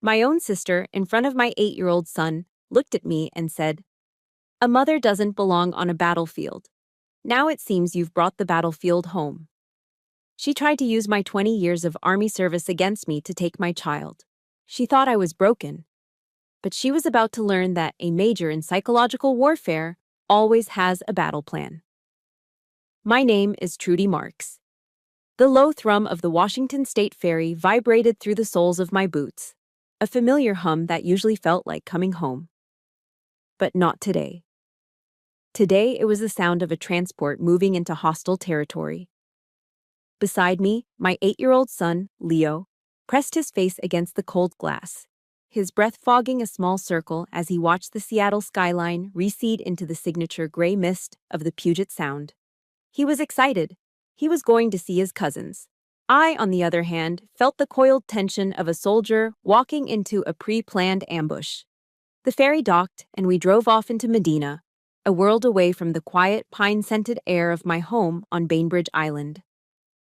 My own sister, in front of my 8-year-old son, looked at me and said, "A mother doesn't belong on a battlefield. Now it seems you've brought the battlefield home." She tried to use my 20 years of army service against me to take my child. She thought I was broken. But she was about to learn that a major in psychological warfare always has a battle plan. My name is Trudy Marks. The low thrum of the Washington State Ferry vibrated through the soles of my boots, a familiar hum that usually felt like coming home. But not today. Today it was the sound of a transport moving into hostile territory. Beside me, my 8-year-old son, Leo, pressed his face against the cold glass, his breath fogging a small circle as he watched the Seattle skyline recede into the signature gray mist of the Puget Sound. He was excited. He was going to see his cousins. I, on the other hand, felt the coiled tension of a soldier walking into a pre-planned ambush. The ferry docked, and we drove off into Medina, a world away from the quiet, pine-scented air of my home on Bainbridge Island.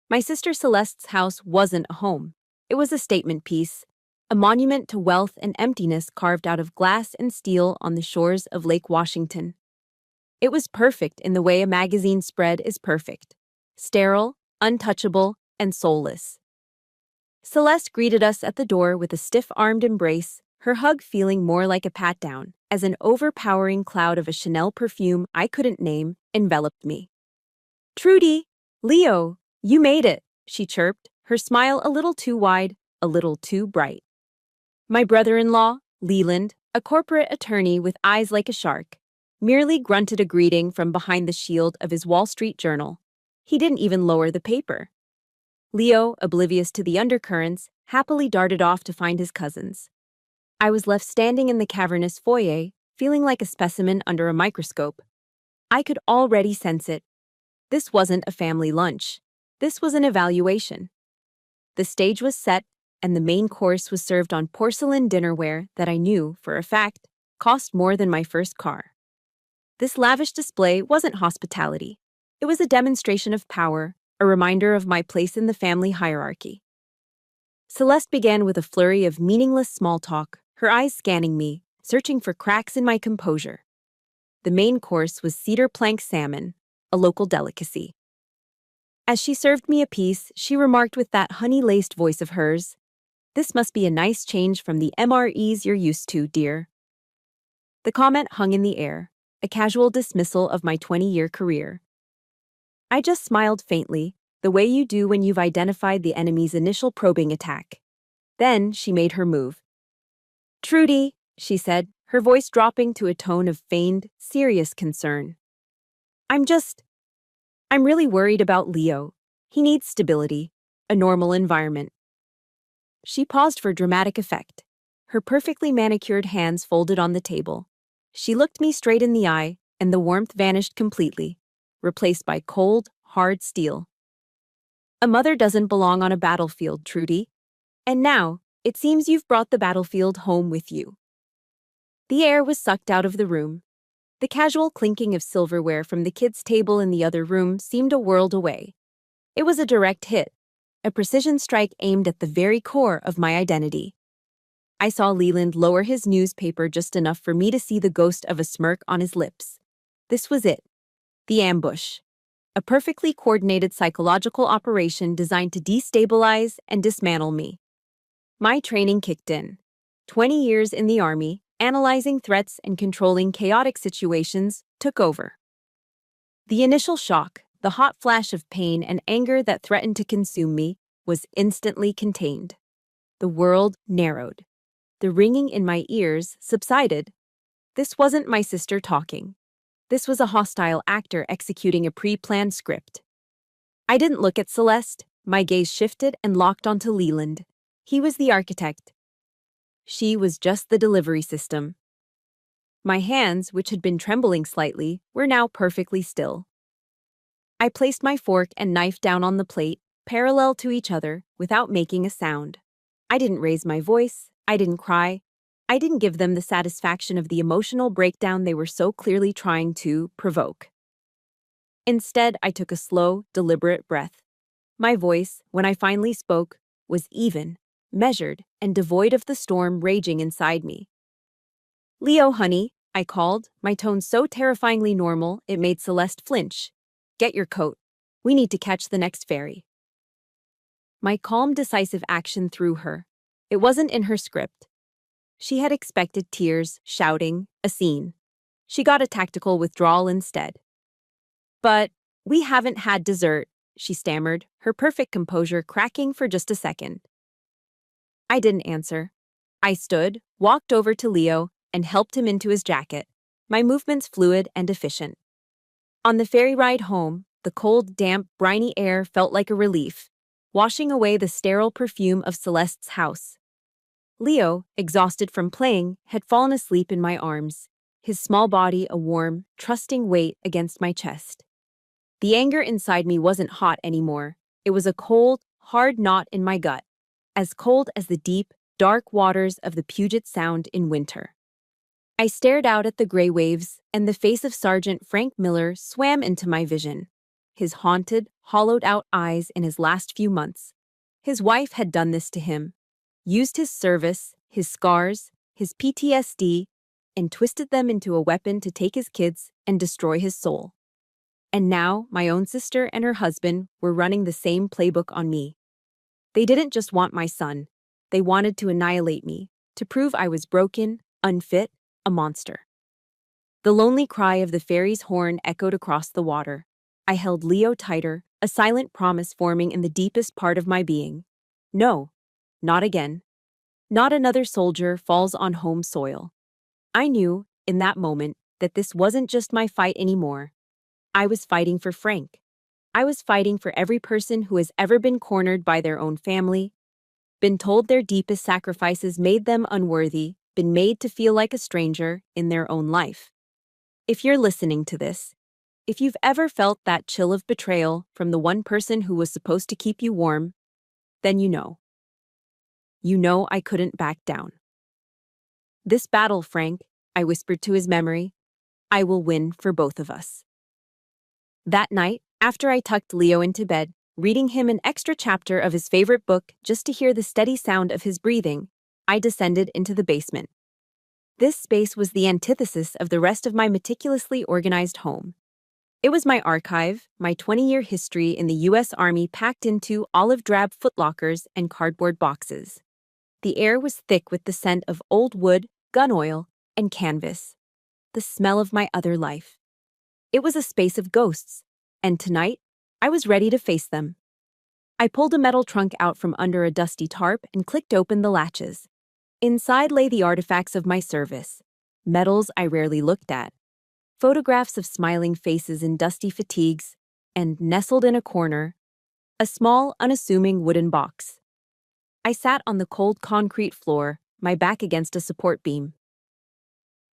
My sister Celeste's house wasn't a home. It was a statement piece, a monument to wealth and emptiness carved out of glass and steel on the shores of Lake Washington. It was perfect in the way a magazine spread is perfect. Sterile, untouchable, and soulless. Celeste greeted us at the door with a stiff-armed embrace, her hug feeling more like a pat-down, as an overpowering cloud of a Chanel perfume I couldn't name enveloped me. "Trudy! Leo! You made it," she chirped, her smile a little too wide, a little too bright. My brother-in-law, Leland, a corporate attorney with eyes like a shark, merely grunted a greeting from behind the shield of his Wall Street Journal. He didn't even lower the paper. Leo, oblivious to the undercurrents, happily darted off to find his cousins. I was left standing in the cavernous foyer, feeling like a specimen under a microscope. I could already sense it. This wasn't a family lunch. This was an evaluation. The stage was set, and the main course was served on porcelain dinnerware that I knew, for a fact, cost more than my first car. This lavish display wasn't hospitality. It was a demonstration of power, a reminder of my place in the family hierarchy. Celeste began with a flurry of meaningless small talk, her eyes scanning me, searching for cracks in my composure. The main course was cedar plank salmon, a local delicacy. As she served me a piece, she remarked with that honey-laced voice of hers, "This must be a nice change from the MREs you're used to, dear." The comment hung in the air, a casual dismissal of my 20-year career. I just smiled faintly, the way you do when you've identified the enemy's initial probing attack. Then she made her move. "Trudy," she said, her voice dropping to a tone of feigned, serious concern. I'm really worried about Leo. He needs stability, a normal environment." She paused for dramatic effect, her perfectly manicured hands folded on the table. She looked me straight in the eye, and the warmth vanished completely, replaced by cold, hard steel. "A mother doesn't belong on a battlefield, Trudy. And now, it seems you've brought the battlefield home with you." The air was sucked out of the room. The casual clinking of silverware from the kids' table in the other room seemed a world away. It was a direct hit, a precision strike aimed at the very core of my identity. I saw Leland lower his newspaper just enough for me to see the ghost of a smirk on his lips. This was it. The ambush. A perfectly coordinated psychological operation designed to destabilize and dismantle me. My training kicked in. 20 years in the Army, analyzing threats and controlling chaotic situations, took over. The initial shock, the hot flash of pain and anger that threatened to consume me, was instantly contained. The world narrowed. The ringing in my ears subsided. This wasn't my sister talking. This was a hostile actor executing a pre-planned script. I didn't look at Celeste. My gaze shifted and locked onto Leland. He was the architect. She was just the delivery system. My hands, which had been trembling slightly, were now perfectly still. I placed my fork and knife down on the plate, parallel to each other, without making a sound. I didn't raise my voice. I didn't cry. I didn't give them the satisfaction of the emotional breakdown they were so clearly trying to provoke. Instead, I took a slow, deliberate breath. My voice, when I finally spoke, was even, measured, and devoid of the storm raging inside me. "Leo, honey," I called, my tone so terrifyingly normal it made Celeste flinch. "Get your coat. We need to catch the next ferry." My calm, decisive action threw her. It wasn't in her script. She had expected tears, shouting, a scene. She got a tactical withdrawal instead. "But we haven't had dessert," she stammered, her perfect composure cracking for just a second. I didn't answer. I stood, walked over to Leo, and helped him into his jacket, my movements fluid and efficient. On the ferry ride home, the cold, damp, briny air felt like a relief, washing away the sterile perfume of Celeste's house. Leo, exhausted from playing, had fallen asleep in my arms, his small body a warm, trusting weight against my chest. The anger inside me wasn't hot anymore. It was a cold, hard knot in my gut, as cold as the deep, dark waters of the Puget Sound in winter. I stared out at the gray waves, and the face of Sergeant Frank Miller swam into my vision, his haunted, hollowed-out eyes in his last few months. His wife had done this to him, used his service, his scars, his PTSD, and twisted them into a weapon to take his kids and destroy his soul. And now, my own sister and her husband were running the same playbook on me. They didn't just want my son. They wanted to annihilate me, to prove I was broken, unfit, a monster. The lonely cry of the ferry's horn echoed across the water. I held Leo tighter, a silent promise forming in the deepest part of my being. No, not again. Not another soldier falls on home soil. I knew, in that moment, that this wasn't just my fight anymore. I was fighting for Frank. I was fighting for every person who has ever been cornered by their own family, been told their deepest sacrifices made them unworthy, been made to feel like a stranger in their own life. If you're listening to this, if you've ever felt that chill of betrayal from the one person who was supposed to keep you warm, then you know. You know I couldn't back down. "This battle, Frank," I whispered to his memory, "I will win for both of us." That night, after I tucked Leo into bed, reading him an extra chapter of his favorite book just to hear the steady sound of his breathing, I descended into the basement. This space was the antithesis of the rest of my meticulously organized home. It was my archive, my 20-year history in the U.S. Army packed into olive-drab footlockers and cardboard boxes. The air was thick with the scent of old wood, gun oil, and canvas. The smell of my other life. It was a space of ghosts, and tonight, I was ready to face them. I pulled a metal trunk out from under a dusty tarp and clicked open the latches. Inside lay the artifacts of my service, medals I rarely looked at, photographs of smiling faces in dusty fatigues, and nestled in a corner, a small, unassuming wooden box. I sat on the cold concrete floor, my back against a support beam.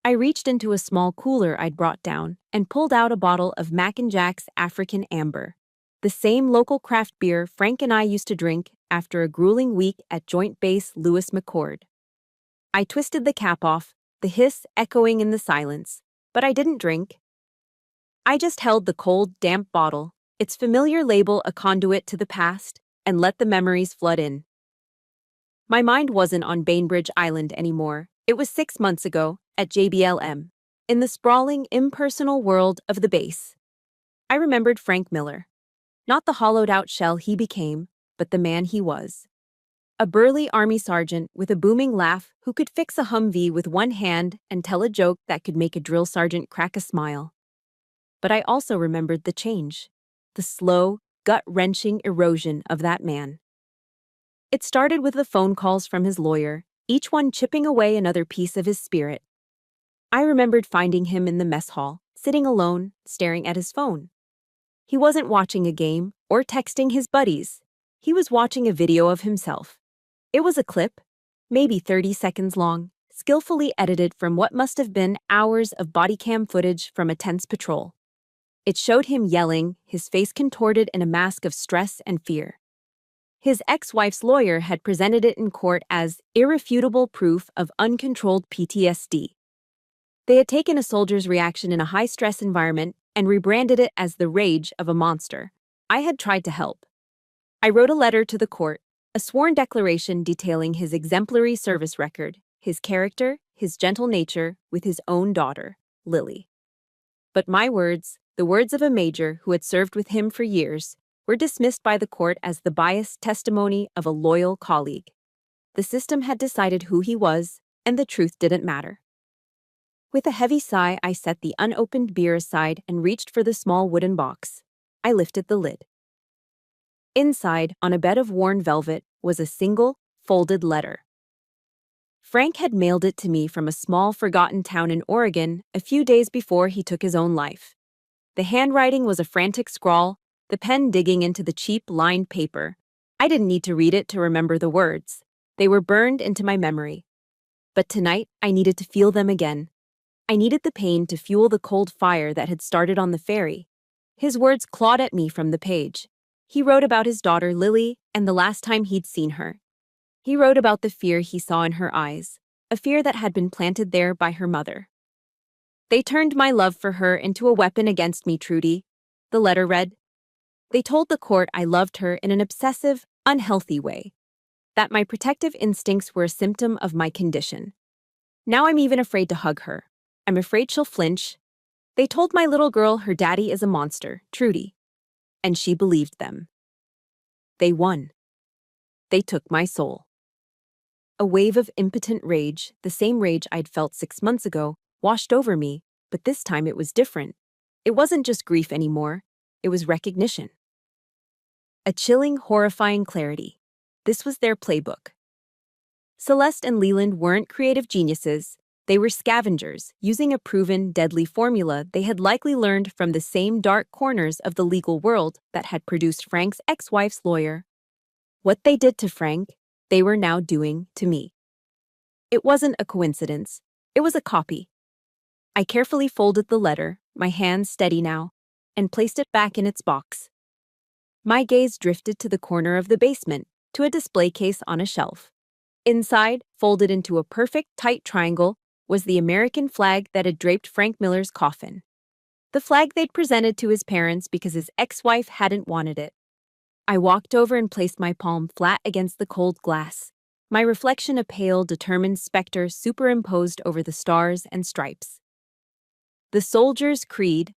I reached into a small cooler I'd brought down and pulled out a bottle of Mac and Jack's African Amber, the same local craft beer Frank and I used to drink after a grueling week at Joint Base Lewis McChord. I twisted the cap off, the hiss echoing in the silence, but I didn't drink. I just held the cold, damp bottle, its familiar label a conduit to the past, and let the memories flood in. My mind wasn't on Bainbridge Island anymore. It was 6 months ago, at JBLM, in the sprawling, impersonal world of the base. I remembered Frank Miller. Not the hollowed-out shell he became, but the man he was. A burly Army sergeant with a booming laugh who could fix a Humvee with one hand and tell a joke that could make a drill sergeant crack a smile. But I also remembered the change, the slow, gut-wrenching erosion of that man. It started with the phone calls from his lawyer, each one chipping away another piece of his spirit. I remembered finding him in the mess hall, sitting alone, staring at his phone. He wasn't watching a game or texting his buddies. He was watching a video of himself. It was a clip, maybe 30 seconds long, skillfully edited from what must have been hours of body cam footage from a tense patrol. It showed him yelling, his face contorted in a mask of stress and fear. His ex-wife's lawyer had presented it in court as irrefutable proof of uncontrolled PTSD. They had taken a soldier's reaction in a high-stress environment and rebranded it as the rage of a monster. I had tried to help. I wrote a letter to the court, a sworn declaration detailing his exemplary service record, his character, his gentle nature with his own daughter, Lily. But my words, the words of a major who had served with him for years, were dismissed by the court as the biased testimony of a loyal colleague. The system had decided who he was, and the truth didn't matter. With a heavy sigh, I set the unopened beer aside and reached for the small wooden box. I lifted the lid. Inside, on a bed of worn velvet, was a single, folded letter. Frank had mailed it to me from a small, forgotten town in Oregon a few days before he took his own life. The handwriting was a frantic scrawl, the pen digging into the cheap, lined paper. I didn't need to read it to remember the words. They were burned into my memory. But tonight, I needed to feel them again. I needed the pain to fuel the cold fire that had started on the ferry. His words clawed at me from the page. He wrote about his daughter Lily and the last time he'd seen her. He wrote about the fear he saw in her eyes, a fear that had been planted there by her mother. "They turned my love for her into a weapon against me, Trudy," the letter read. "They told the court I loved her in an obsessive, unhealthy way, that my protective instincts were a symptom of my condition. Now I'm even afraid to hug her. I'm afraid she'll flinch. They told my little girl her daddy is a monster, Trudy. And she believed them. They won. They took my soul." A wave of impotent rage, the same rage I'd felt 6 months ago, washed over me, but this time it was different. It wasn't just grief anymore. It was recognition. A chilling, horrifying clarity. This was their playbook. Celeste and Leland weren't creative geniuses. They were scavengers, using a proven, deadly formula they had likely learned from the same dark corners of the legal world that had produced Frank's ex-wife's lawyer. What they did to Frank, they were now doing to me. It wasn't a coincidence. It was a copy. I carefully folded the letter, my hands steady now, and placed it back in its box. My gaze drifted to the corner of the basement, to a display case on a shelf. Inside, folded into a perfect, tight triangle, was the American flag that had draped Frank Miller's coffin. The flag they'd presented to his parents because his ex-wife hadn't wanted it. I walked over and placed my palm flat against the cold glass, my reflection a pale, determined specter superimposed over the stars and stripes. The soldier's creed,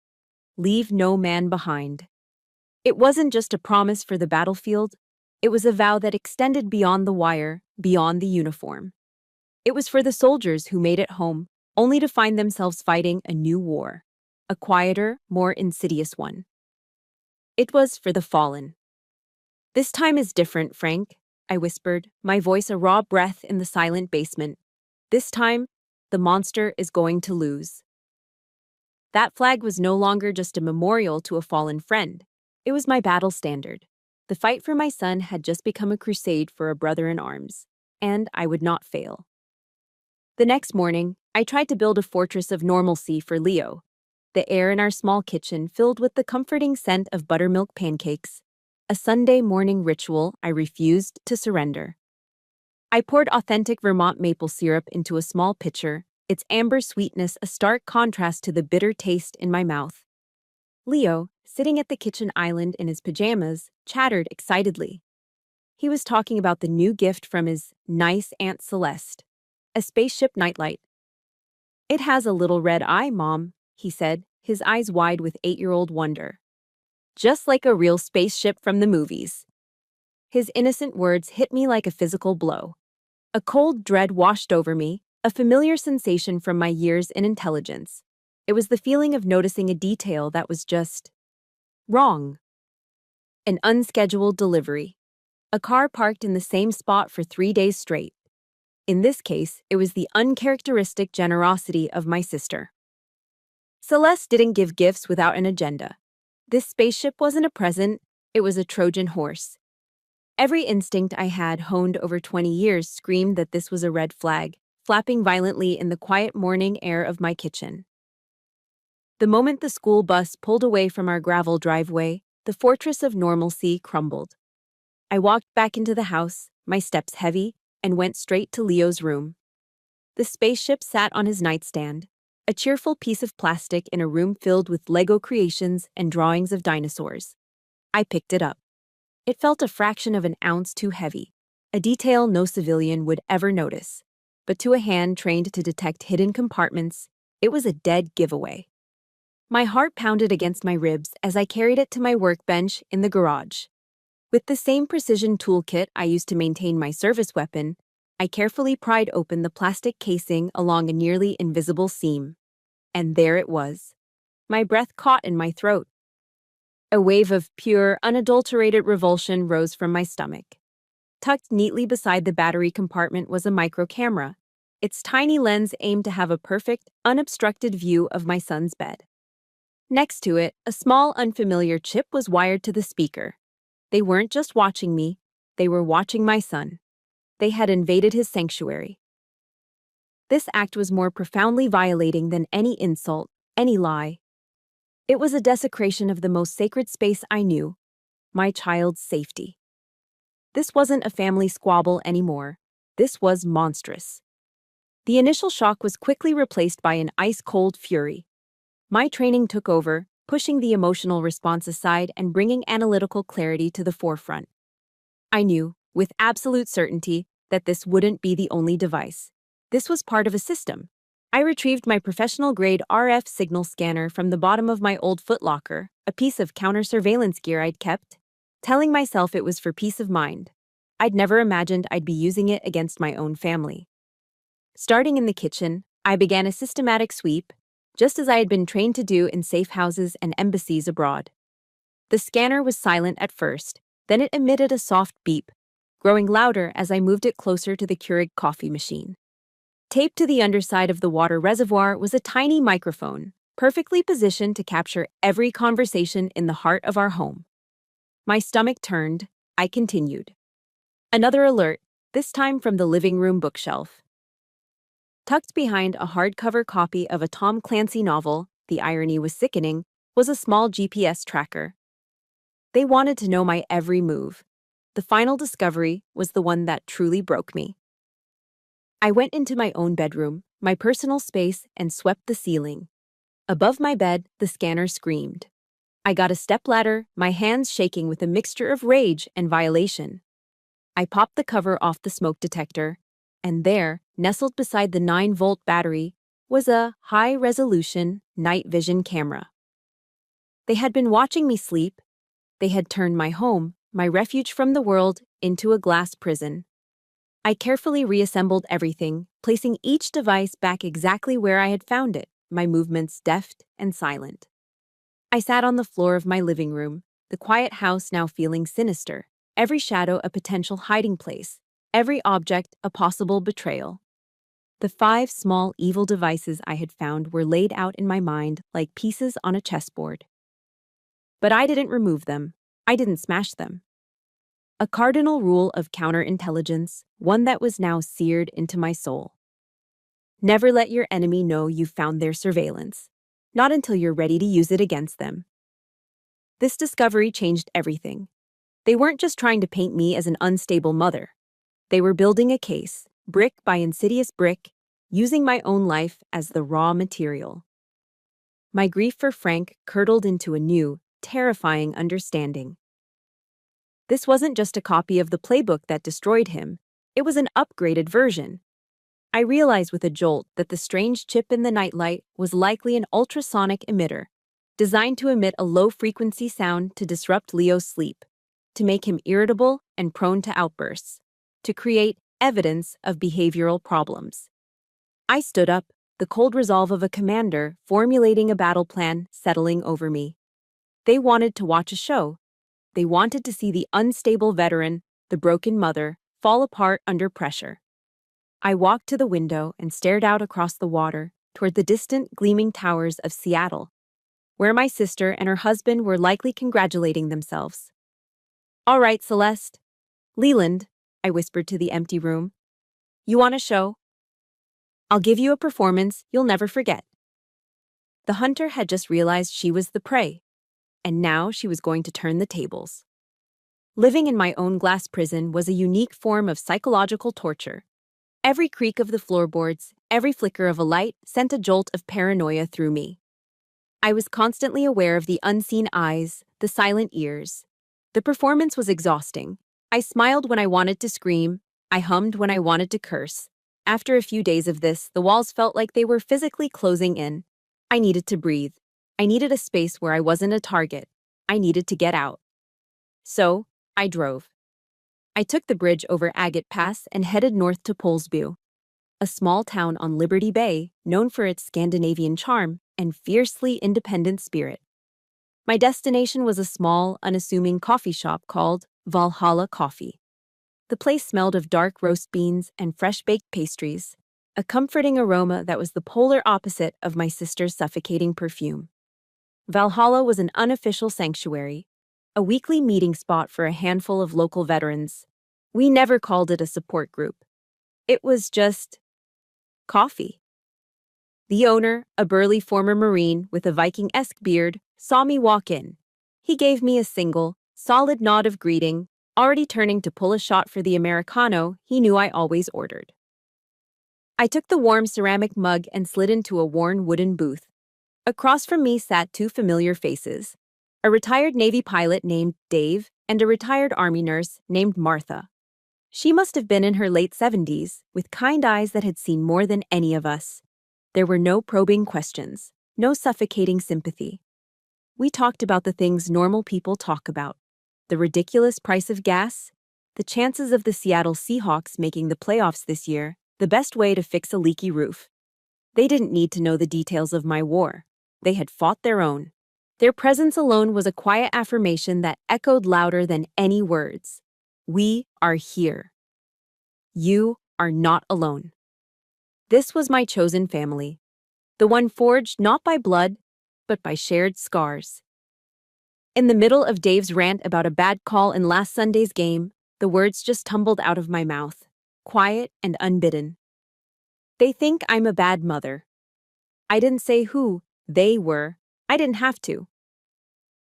leave no man behind. It wasn't just a promise for the battlefield, it was a vow that extended beyond the wire, beyond the uniform. It was for the soldiers who made it home, only to find themselves fighting a new war, a quieter, more insidious one. It was for the fallen. "This time is different, Frank," I whispered, my voice a raw breath in the silent basement. "This time, the monster is going to lose." That flag was no longer just a memorial to a fallen friend. It was my battle standard. The fight for my son had just become a crusade for a brother in arms, and I would not fail. The next morning, I tried to build a fortress of normalcy for Leo. The air in our small kitchen filled with the comforting scent of buttermilk pancakes, a Sunday morning ritual I refused to surrender. I poured authentic Vermont maple syrup into a small pitcher, its amber sweetness a stark contrast to the bitter taste in my mouth. Leo, sitting at the kitchen island in his pajamas, chattered excitedly. He was talking about the new gift from his nice Aunt Celeste, a spaceship nightlight. "It has a little red eye, Mom," he said, his eyes wide with 8-year-old wonder. "Just like a real spaceship from the movies." His innocent words hit me like a physical blow. A cold dread washed over me, a familiar sensation from my years in intelligence. It was the feeling of noticing a detail that was just wrong. An unscheduled delivery. A car parked in the same spot for 3 days straight. In this case, it was the uncharacteristic generosity of my sister. Celeste didn't give gifts without an agenda. This spaceship wasn't a present, it was a Trojan horse. Every instinct I had honed over 20 years screamed that this was a red flag, flapping violently in the quiet morning air of my kitchen. The moment the school bus pulled away from our gravel driveway, the fortress of normalcy crumbled. I walked back into the house, my steps heavy, and went straight to Leo's room. The spaceship sat on his nightstand, a cheerful piece of plastic in a room filled with Lego creations and drawings of dinosaurs. I picked it up. It felt a fraction of an ounce too heavy, a detail no civilian would ever notice. But to a hand trained to detect hidden compartments, it was a dead giveaway. My heart pounded against my ribs as I carried it to my workbench in the garage. With the same precision toolkit I used to maintain my service weapon, I carefully pried open the plastic casing along a nearly invisible seam. And there it was. My breath caught in my throat. A wave of pure, unadulterated revulsion rose from my stomach. Tucked neatly beside the battery compartment was a micro camera. Its tiny lens aimed to have a perfect, unobstructed view of my son's bed. Next to it, a small, unfamiliar chip was wired to the speaker. They weren't just watching me, they were watching my son. They had invaded his sanctuary. This act was more profoundly violating than any insult, any lie. It was a desecration of the most sacred space I knew, my child's safety. This wasn't a family squabble anymore. This was monstrous. The initial shock was quickly replaced by an ice-cold fury. My training took over, pushing the emotional response aside and bringing analytical clarity to the forefront. I knew, with absolute certainty, that this wouldn't be the only device. This was part of a system. I retrieved my professional-grade RF signal scanner from the bottom of my old footlocker, a piece of counter-surveillance gear I'd kept, telling myself it was for peace of mind. I'd never imagined I'd be using it against my own family. Starting in the kitchen, I began a systematic sweep, just as I had been trained to do in safe houses and embassies abroad. The scanner was silent at first, then it emitted a soft beep, growing louder as I moved it closer to the Keurig coffee machine. Taped to the underside of the water reservoir was a tiny microphone, perfectly positioned to capture every conversation in the heart of our home. My stomach turned. I continued. Another alert, this time from the living room bookshelf. Tucked behind a hardcover copy of a Tom Clancy novel, the irony was sickening, was a small GPS tracker. They wanted to know my every move. The final discovery was the one that truly broke me. I went into my own bedroom, my personal space, and swept the ceiling. Above my bed, the scanner screamed. I got a stepladder, my hands shaking with a mixture of rage and violation. I popped the cover off the smoke detector, and there, nestled beside the 9-volt battery, was a high-resolution night vision camera. They had been watching me sleep. They had turned my home, my refuge from the world, into a glass prison. I carefully reassembled everything, placing each device back exactly where I had found it, my movements deft and silent. I sat on the floor of my living room, the quiet house now feeling sinister, every shadow a potential hiding place, every object a possible betrayal. The 5 small evil devices I had found were laid out in my mind like pieces on a chessboard. But I didn't remove them. I didn't smash them. A cardinal rule of counterintelligence, one that was now seared into my soul. Never let your enemy know you've found their surveillance, not until you're ready to use it against them. This discovery changed everything. They weren't just trying to paint me as an unstable mother. They were building a case, brick by insidious brick, using my own life as the raw material. My grief for Frank curdled into a new, terrifying understanding. This wasn't just a copy of the playbook that destroyed him, it was an upgraded version. I realized with a jolt that the strange chip in the nightlight was likely an ultrasonic emitter, designed to emit a low-frequency sound to disrupt Leo's sleep, to make him irritable and prone to outbursts, to create evidence of behavioral problems. I stood up, the cold resolve of a commander formulating a battle plan settling over me. They wanted to watch a show. They wanted to see the unstable veteran, the broken mother, fall apart under pressure. I walked to the window and stared out across the water toward the distant, gleaming towers of Seattle, where my sister and her husband were likely congratulating themselves. "All right, Celeste. Leland," I whispered to the empty room. "You want a show? I'll give you a performance you'll never forget." The hunter had just realized she was the prey, and now she was going to turn the tables. Living in my own glass prison was a unique form of psychological torture. Every creak of the floorboards, every flicker of a light sent a jolt of paranoia through me. I was constantly aware of the unseen eyes, the silent ears. The performance was exhausting. I smiled when I wanted to scream, I hummed when I wanted to curse. After a few days of this, the walls felt like they were physically closing in. I needed to breathe. I needed a space where I wasn't a target. I needed to get out. So, I drove. I took the bridge over Agate Pass and headed north to Polsbu, a small town on Liberty Bay known for its Scandinavian charm and fiercely independent spirit. My destination was a small, unassuming coffee shop called Valhalla Coffee. The place smelled of dark roast beans and fresh-baked pastries, a comforting aroma that was the polar opposite of my sister's suffocating perfume. Valhalla was an unofficial sanctuary, a weekly meeting spot for a handful of local veterans. We never called it a support group. It was just coffee. The owner, a burly former Marine with a Viking-esque beard, saw me walk in. He gave me a single, solid nod of greeting, already turning to pull a shot for the Americano he knew I always ordered. I took the warm ceramic mug and slid into a worn wooden booth. Across from me sat two familiar faces, a retired Navy pilot named Dave and a retired Army nurse named Martha. She must have been in her late 70s, with kind eyes that had seen more than any of us. There were no probing questions, no suffocating sympathy. We talked about the things normal people talk about: the ridiculous price of gas, the chances of the Seattle Seahawks making the playoffs this year, the best way to fix a leaky roof. They didn't need to know the details of my war. They had fought their own. Their presence alone was a quiet affirmation that echoed louder than any words. We are here. You are not alone. This was my chosen family, the one forged not by blood, but by shared scars. In the middle of Dave's rant about a bad call in last Sunday's game, the words just tumbled out of my mouth, quiet and unbidden. They think I'm a bad mother. I didn't say who they were. I didn't have to.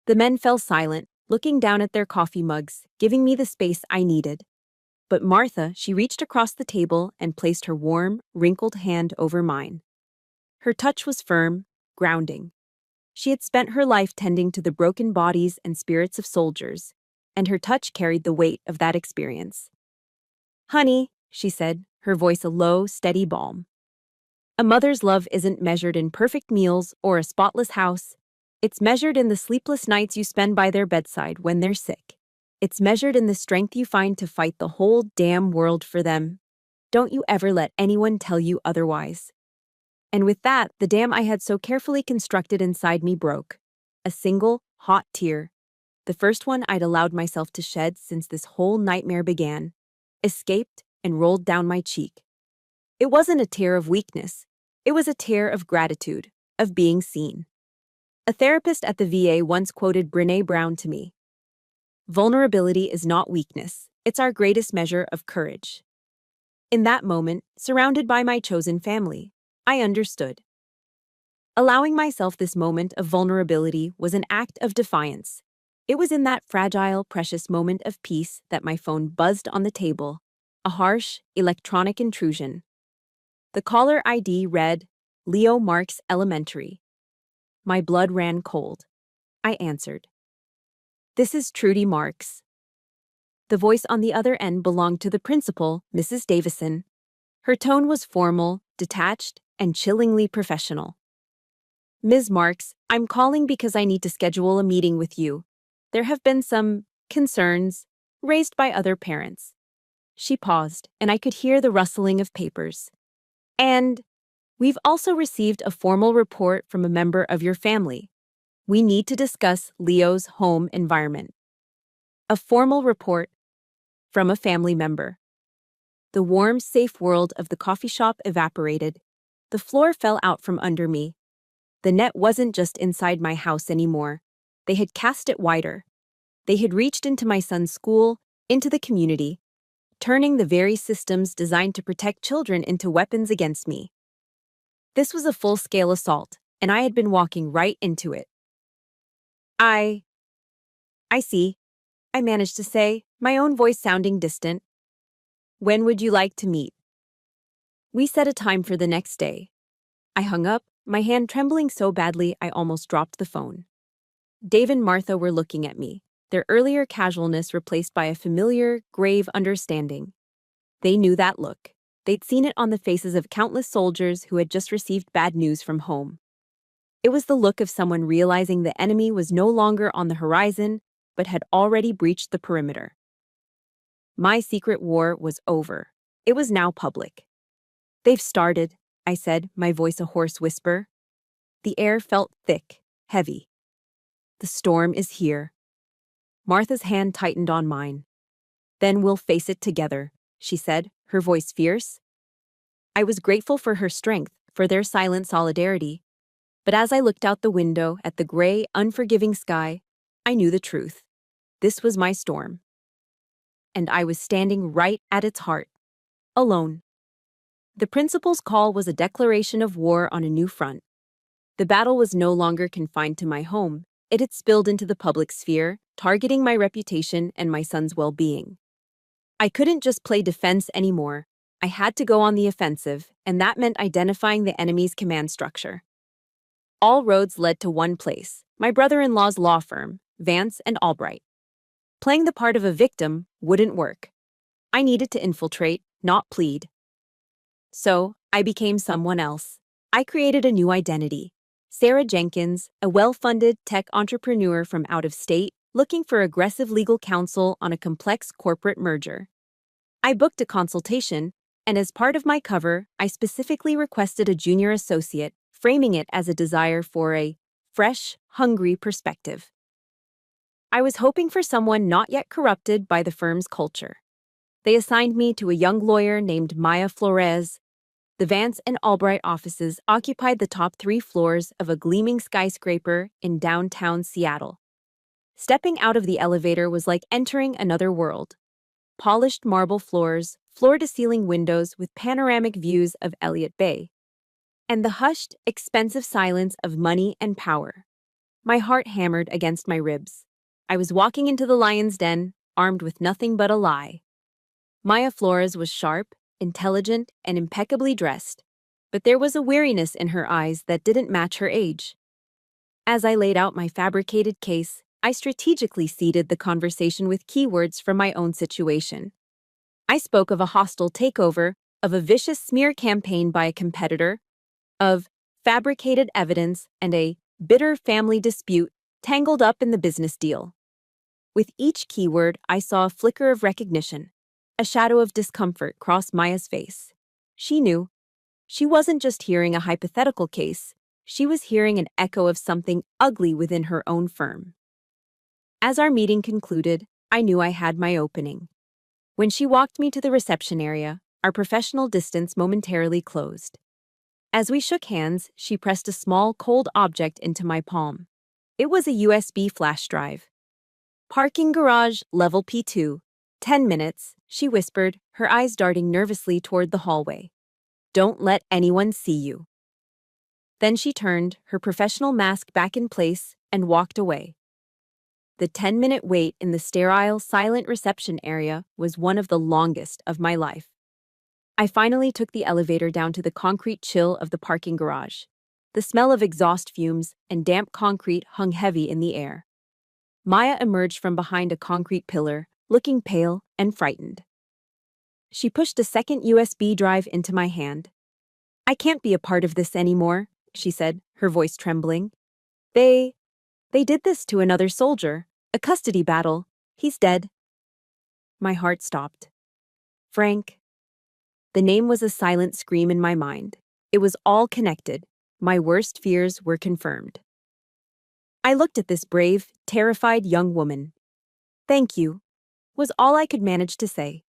The men fell silent, looking down at their coffee mugs, giving me the space I needed. But Martha, she reached across the table and placed her warm, wrinkled hand over mine. Her touch was firm, grounding. She had spent her life tending to the broken bodies and spirits of soldiers, and her touch carried the weight of that experience. "Honey," she said, her voice a low, steady balm. "A mother's love isn't measured in perfect meals or a spotless house. It's measured in the sleepless nights you spend by their bedside when they're sick. It's measured in the strength you find to fight the whole damn world for them. Don't you ever let anyone tell you otherwise." And with that, the dam I had so carefully constructed inside me broke. A single, hot tear, the first one I'd allowed myself to shed since this whole nightmare began, escaped and rolled down my cheek. It wasn't a tear of weakness. It was a tear of gratitude, of being seen. A therapist at the VA once quoted Brené Brown to me. "Vulnerability is not weakness. It's our greatest measure of courage." In that moment, surrounded by my chosen family, I understood. Allowing myself this moment of vulnerability was an act of defiance. It was in that fragile, precious moment of peace that my phone buzzed on the table, a harsh, electronic intrusion. The caller ID read, "Leo Marks Elementary." My blood ran cold. I answered. "This is Trudy Marks." The voice on the other end belonged to the principal, Mrs. Davison. Her tone was formal, detached, and chillingly professional. "Ms. Marks, I'm calling because I need to schedule a meeting with you. There have been some concerns raised by other parents." She paused, and I could hear the rustling of papers. "And we've also received a formal report from a member of your family. We need to discuss Leo's home environment." A formal report from a family member. The warm, safe world of the coffee shop evaporated. The floor fell out from under me. The net wasn't just inside my house anymore. They had cast it wider. They had reached into my son's school, into the community, turning the very systems designed to protect children into weapons against me. This was a full-scale assault, and I had been walking right into it. I see," I managed to say, my own voice sounding distant. "When would you like to meet?" We set a time for the next day. I hung up, my hand trembling so badly I almost dropped the phone. Dave and Martha were looking at me, their earlier casualness replaced by a familiar, grave understanding. They knew that look. They'd seen it on the faces of countless soldiers who had just received bad news from home. It was the look of someone realizing the enemy was no longer on the horizon, but had already breached the perimeter. My secret war was over. It was now public. "They've started," I said, my voice a hoarse whisper. The air felt thick, heavy. "The storm is here." Martha's hand tightened on mine. "Then we'll face it together," she said, her voice fierce. I was grateful for her strength, for their silent solidarity. But as I looked out the window at the gray, unforgiving sky, I knew the truth. This was my storm. And I was standing right at its heart, alone. The principal's call was a declaration of war on a new front. The battle was no longer confined to my home. It had spilled into the public sphere, targeting my reputation and my son's well-being. I couldn't just play defense anymore. I had to go on the offensive, and that meant identifying the enemy's command structure. All roads led to one place, my brother-in-law's law firm, Vance and Albright. Playing the part of a victim wouldn't work. I needed to infiltrate, not plead. So, I became someone else. I created a new identity. Sarah Jenkins, a well-funded tech entrepreneur from out of state, looking for aggressive legal counsel on a complex corporate merger. I booked a consultation, and as part of my cover, I specifically requested a junior associate, framing it as a desire for a fresh, hungry perspective. I was hoping for someone not yet corrupted by the firm's culture. They assigned me to a young lawyer named Maya Flores. The Vance and Albright offices occupied the top 3 floors of a gleaming skyscraper in downtown Seattle. Stepping out of the elevator was like entering another world. Polished marble floors, floor-to-ceiling windows with panoramic views of Elliott Bay, and the hushed, expensive silence of money and power. My heart hammered against my ribs. I was walking into the lion's den, armed with nothing but a lie. Maya Flores was sharp, intelligent, and impeccably dressed, but there was a weariness in her eyes that didn't match her age. As I laid out my fabricated case, I strategically seeded the conversation with keywords from my own situation. I spoke of a hostile takeover, of a vicious smear campaign by a competitor, of fabricated evidence and a bitter family dispute tangled up in the business deal. With each keyword, I saw a flicker of recognition. A shadow of discomfort crossed Maya's face. She knew. She wasn't just hearing a hypothetical case, she was hearing an echo of something ugly within her own firm. As our meeting concluded, I knew I had my opening. When she walked me to the reception area, our professional distance momentarily closed. As we shook hands, she pressed a small, cold object into my palm. It was a USB flash drive. "Parking garage, level P2. 10 minutes," she whispered, her eyes darting nervously toward the hallway. "Don't let anyone see you." Then she turned, her professional mask back in place, and walked away. The 10-minute wait in the sterile, silent reception area was one of the longest of my life. I finally took the elevator down to the concrete chill of the parking garage. The smell of exhaust fumes and damp concrete hung heavy in the air. Maya emerged from behind a concrete pillar, looking pale and frightened. She pushed a second USB drive into my hand. "I can't be a part of this anymore," she said, her voice trembling. They did this to another soldier. A custody battle. He's dead." My heart stopped. Frank. The name was a silent scream in my mind. It was all connected. My worst fears were confirmed. I looked at this brave, terrified young woman. "Thank you," was all I could manage to say.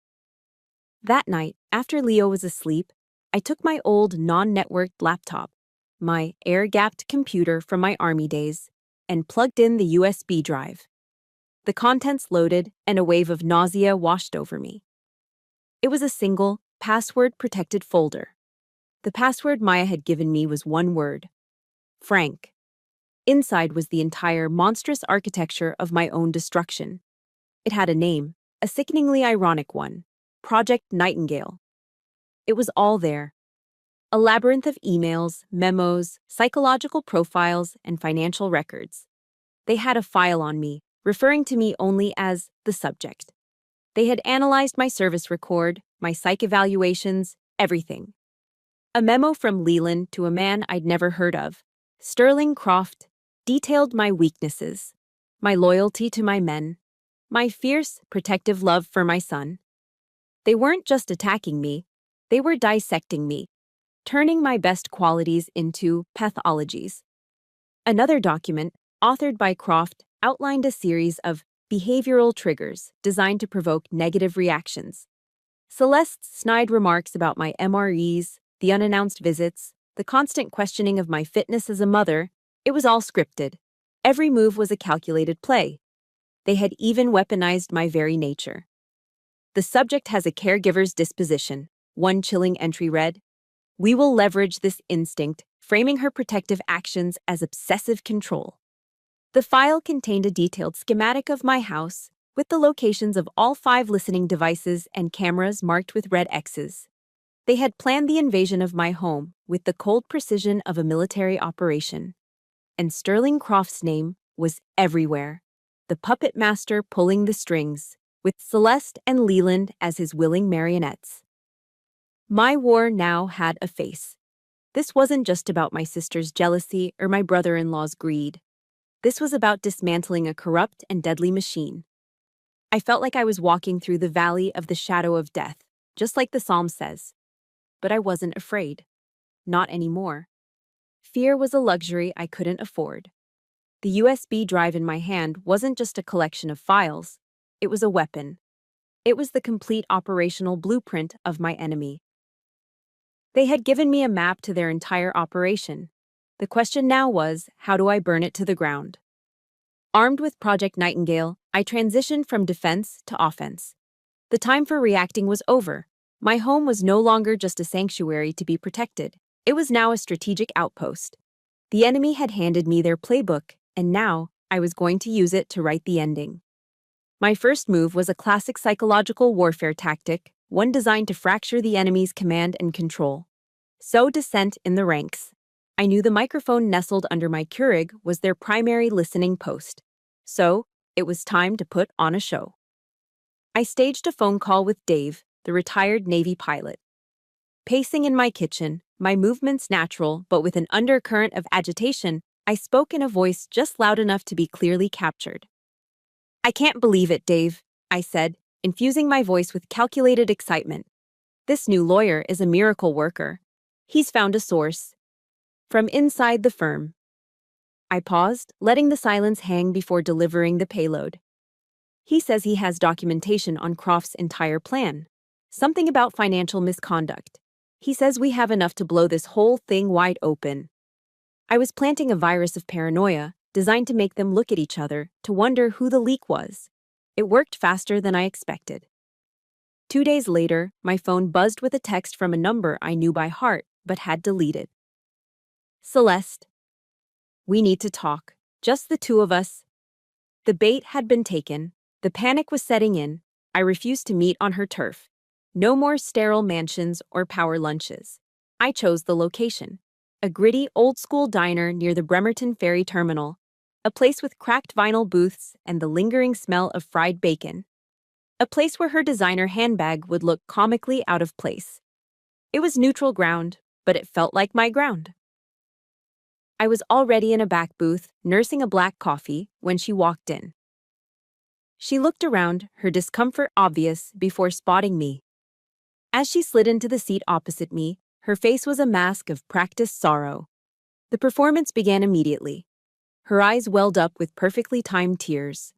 That night, after Leo was asleep, I took my old non-networked laptop, my air-gapped computer from my army days, and plugged in the USB drive. The contents loaded, and a wave of nausea washed over me. It was a single, password-protected folder. The password Maya had given me was one word: Frank. Inside was the entire monstrous architecture of my own destruction. It had a name, a sickeningly ironic one: Project Nightingale. It was all there. A labyrinth of emails, memos, psychological profiles, and financial records. They had a file on me, referring to me only as the subject. They had analyzed my service record, my psych evaluations, everything. A memo from Leland to a man I'd never heard of, Sterling Croft, detailed my weaknesses, my loyalty to my men, my fierce, protective love for my son. They weren't just attacking me, they were dissecting me, turning my best qualities into pathologies. Another document, authored by Croft, outlined a series of behavioral triggers designed to provoke negative reactions. Celeste's snide remarks about my MREs, the unannounced visits, the constant questioning of my fitness as a mother, it was all scripted. Every move was a calculated play. They had even weaponized my very nature. The subject has a caregiver's disposition, one chilling entry read. We will leverage this instinct, framing her protective actions as obsessive control. The file contained a detailed schematic of my house, with the locations of all 5 listening devices and cameras marked with red X's. They had planned the invasion of my home with the cold precision of a military operation. And Sterling Croft's name was everywhere, the puppet master pulling the strings, with Celeste and Leland as his willing marionettes. My war now had a face. This wasn't just about my sister's jealousy or my brother-in-law's greed. This was about dismantling a corrupt and deadly machine. I felt like I was walking through the valley of the shadow of death, just like the psalm says. But I wasn't afraid. Not anymore. Fear was a luxury I couldn't afford. The USB drive in my hand wasn't just a collection of files. It was a weapon. It was the complete operational blueprint of my enemy. They had given me a map to their entire operation. The question now was, how do I burn it to the ground? Armed with Project Nightingale, I transitioned from defense to offense. The time for reacting was over. My home was no longer just a sanctuary to be protected. It was now a strategic outpost. The enemy had handed me their playbook, and now I was going to use it to write the ending. My first move was a classic psychological warfare tactic, one designed to fracture the enemy's command and control. Sow dissent in the ranks. I knew the microphone nestled under my Keurig was their primary listening post. So, it was time to put on a show. I staged a phone call with Dave, the retired Navy pilot. Pacing in my kitchen, my movements natural but with an undercurrent of agitation, I spoke in a voice just loud enough to be clearly captured. I can't believe it, Dave, I said, infusing my voice with calculated excitement. This new lawyer is a miracle worker. He's found a source. From inside the firm. I paused, letting the silence hang before delivering the payload. He says he has documentation on Croft's entire plan. Something about financial misconduct. He says we have enough to blow this whole thing wide open. I was planting a virus of paranoia, designed to make them look at each other, to wonder who the leak was. It worked faster than I expected. 2 days later, my phone buzzed with a text from a number I knew by heart, but had deleted. Celeste. We need to talk. Just the two of us. The bait had been taken. The panic was setting in. I refused to meet on her turf. No more sterile mansions or power lunches. I chose the location. A gritty, old-school diner near the Bremerton Ferry Terminal. A place with cracked vinyl booths and the lingering smell of fried bacon. A place where her designer handbag would look comically out of place. It was neutral ground, but it felt like my ground. I was already in a back booth, nursing a black coffee, when she walked in. She looked around, her discomfort obvious, before spotting me. As she slid into the seat opposite me, her face was a mask of practiced sorrow. The performance began immediately. Her eyes welled up with perfectly timed tears.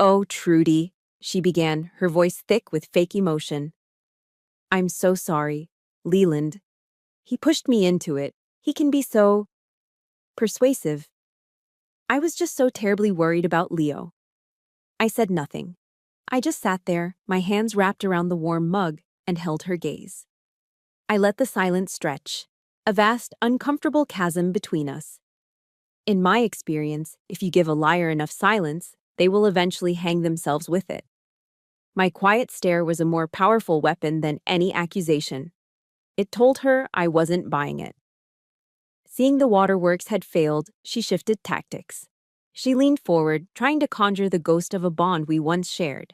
"Oh, Trudy," she began, her voice thick with fake emotion. "I'm so sorry. Leland. He pushed me into it. He can be so persuasive. I was just so terribly worried about Leo." I said nothing. I just sat there, my hands wrapped around the warm mug, and held her gaze. I let the silence stretch, a vast, uncomfortable chasm between us. In my experience, if you give a liar enough silence, they will eventually hang themselves with it. My quiet stare was a more powerful weapon than any accusation. It told her I wasn't buying it. Seeing the waterworks had failed, she shifted tactics. She leaned forward, trying to conjure the ghost of a bond we once shared.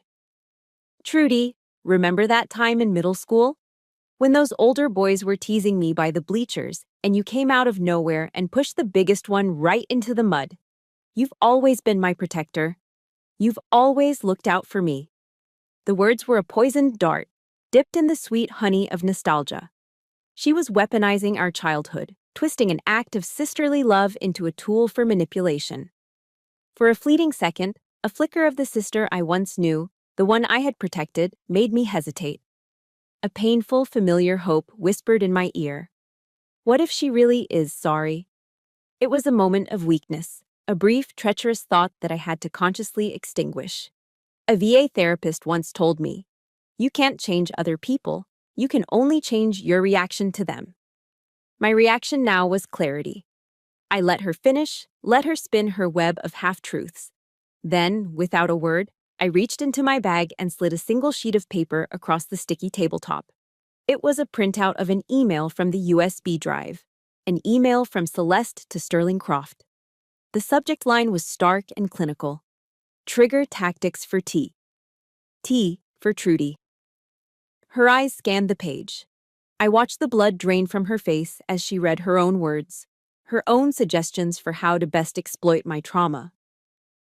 Trudy, remember that time in middle school? When those older boys were teasing me by the bleachers, and you came out of nowhere and pushed the biggest one right into the mud. You've always been my protector. You've always looked out for me. The words were a poisoned dart, dipped in the sweet honey of nostalgia. She was weaponizing our childhood, twisting an act of sisterly love into a tool for manipulation. For a fleeting second, a flicker of the sister I once knew, the one I had protected, made me hesitate. A painful, familiar hope whispered in my ear. What if she really is sorry? It was a moment of weakness, a brief, treacherous thought that I had to consciously extinguish. A VA therapist once told me, "You can't change other people, you can only change your reaction to them." My reaction now was clarity. I let her finish, let her spin her web of half-truths. Then, without a word, I reached into my bag and slid a single sheet of paper across the sticky tabletop. It was a printout of an email from the USB drive, an email from Celeste to Sterling Croft. The subject line was stark and clinical. Trigger tactics for T. T for Trudy. Her eyes scanned the page. I watched the blood drain from her face as she read her own words, her own suggestions for how to best exploit my trauma.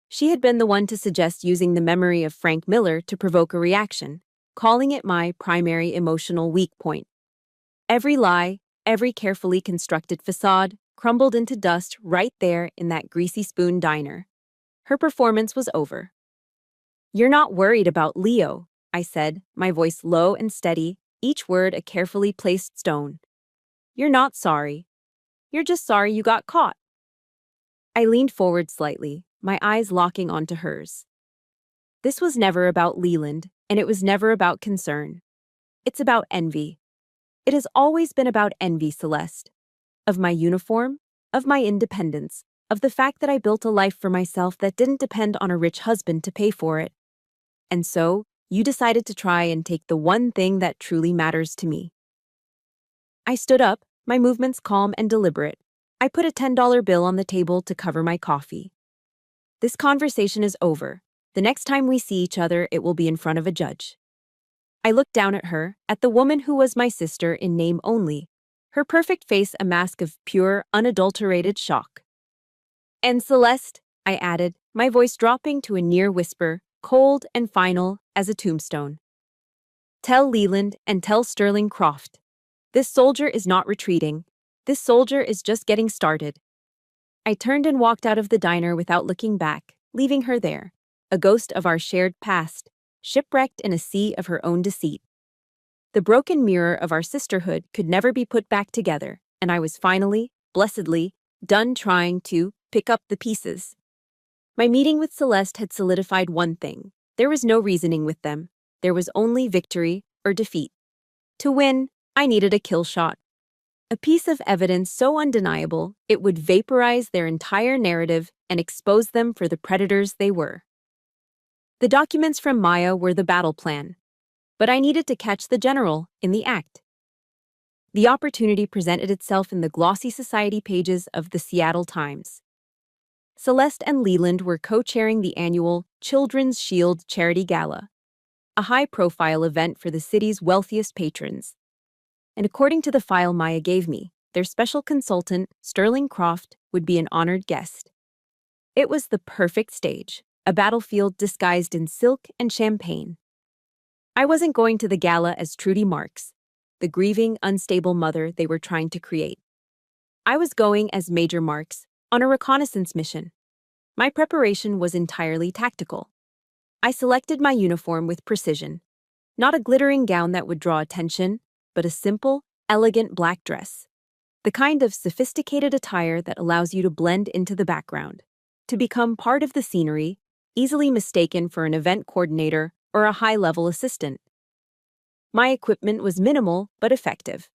She had been the one to suggest using the memory of Frank Miller to provoke a reaction, calling it my primary emotional weak point. Every lie, every carefully constructed facade, crumbled into dust right there in that greasy spoon diner. Her performance was over. "You're not worried about Leo," I said, my voice low and steady, each word a carefully placed stone. "You're not sorry. You're just sorry you got caught." I leaned forward slightly, my eyes locking onto hers. This was never about Leland, and it was never about concern. It's about envy. It has always been about envy, Celeste. Of my uniform, of my independence, of the fact that I built a life for myself that didn't depend on a rich husband to pay for it. And so, you decided to try and take the one thing that truly matters to me. I stood up, my movements calm and deliberate. I put a $10 bill on the table to cover my coffee. This conversation is over. The next time we see each other, it will be in front of a judge. I looked down at her, at the woman who was my sister in name only, her perfect face a mask of pure, unadulterated shock. "And Celeste," I added, my voice dropping to a near whisper, cold and final as a tombstone. "Tell Leland and tell Sterling Croft. This soldier is not retreating. This soldier is just getting started." I turned and walked out of the diner without looking back, leaving her there, a ghost of our shared past, shipwrecked in a sea of her own deceit. The broken mirror of our sisterhood could never be put back together, and I was finally, blessedly, done trying to pick up the pieces. My meeting with Celeste had solidified one thing. There was no reasoning with them. There was only victory or defeat. To win, I needed a kill shot. A piece of evidence so undeniable, it would vaporize their entire narrative and expose them for the predators they were. The documents from Maya were the battle plan, but I needed to catch the general in the act. The opportunity presented itself in the glossy society pages of the Seattle Times. Celeste and Leland were co-chairing the annual Children's Shield Charity Gala, a high-profile event for the city's wealthiest patrons. And according to the file Maya gave me, their special consultant, Sterling Croft, would be an honored guest. It was the perfect stage, a battlefield disguised in silk and champagne. I wasn't going to the gala as Trudy Marks, the grieving, unstable mother they were trying to create. I was going as Major Marks, on a reconnaissance mission. My preparation was entirely tactical. I selected my uniform with precision. Not a glittering gown that would draw attention, but a simple, elegant black dress. The kind of sophisticated attire that allows you to blend into the background, to become part of the scenery, easily mistaken for an event coordinator or a high-level assistant. My equipment was minimal but effective.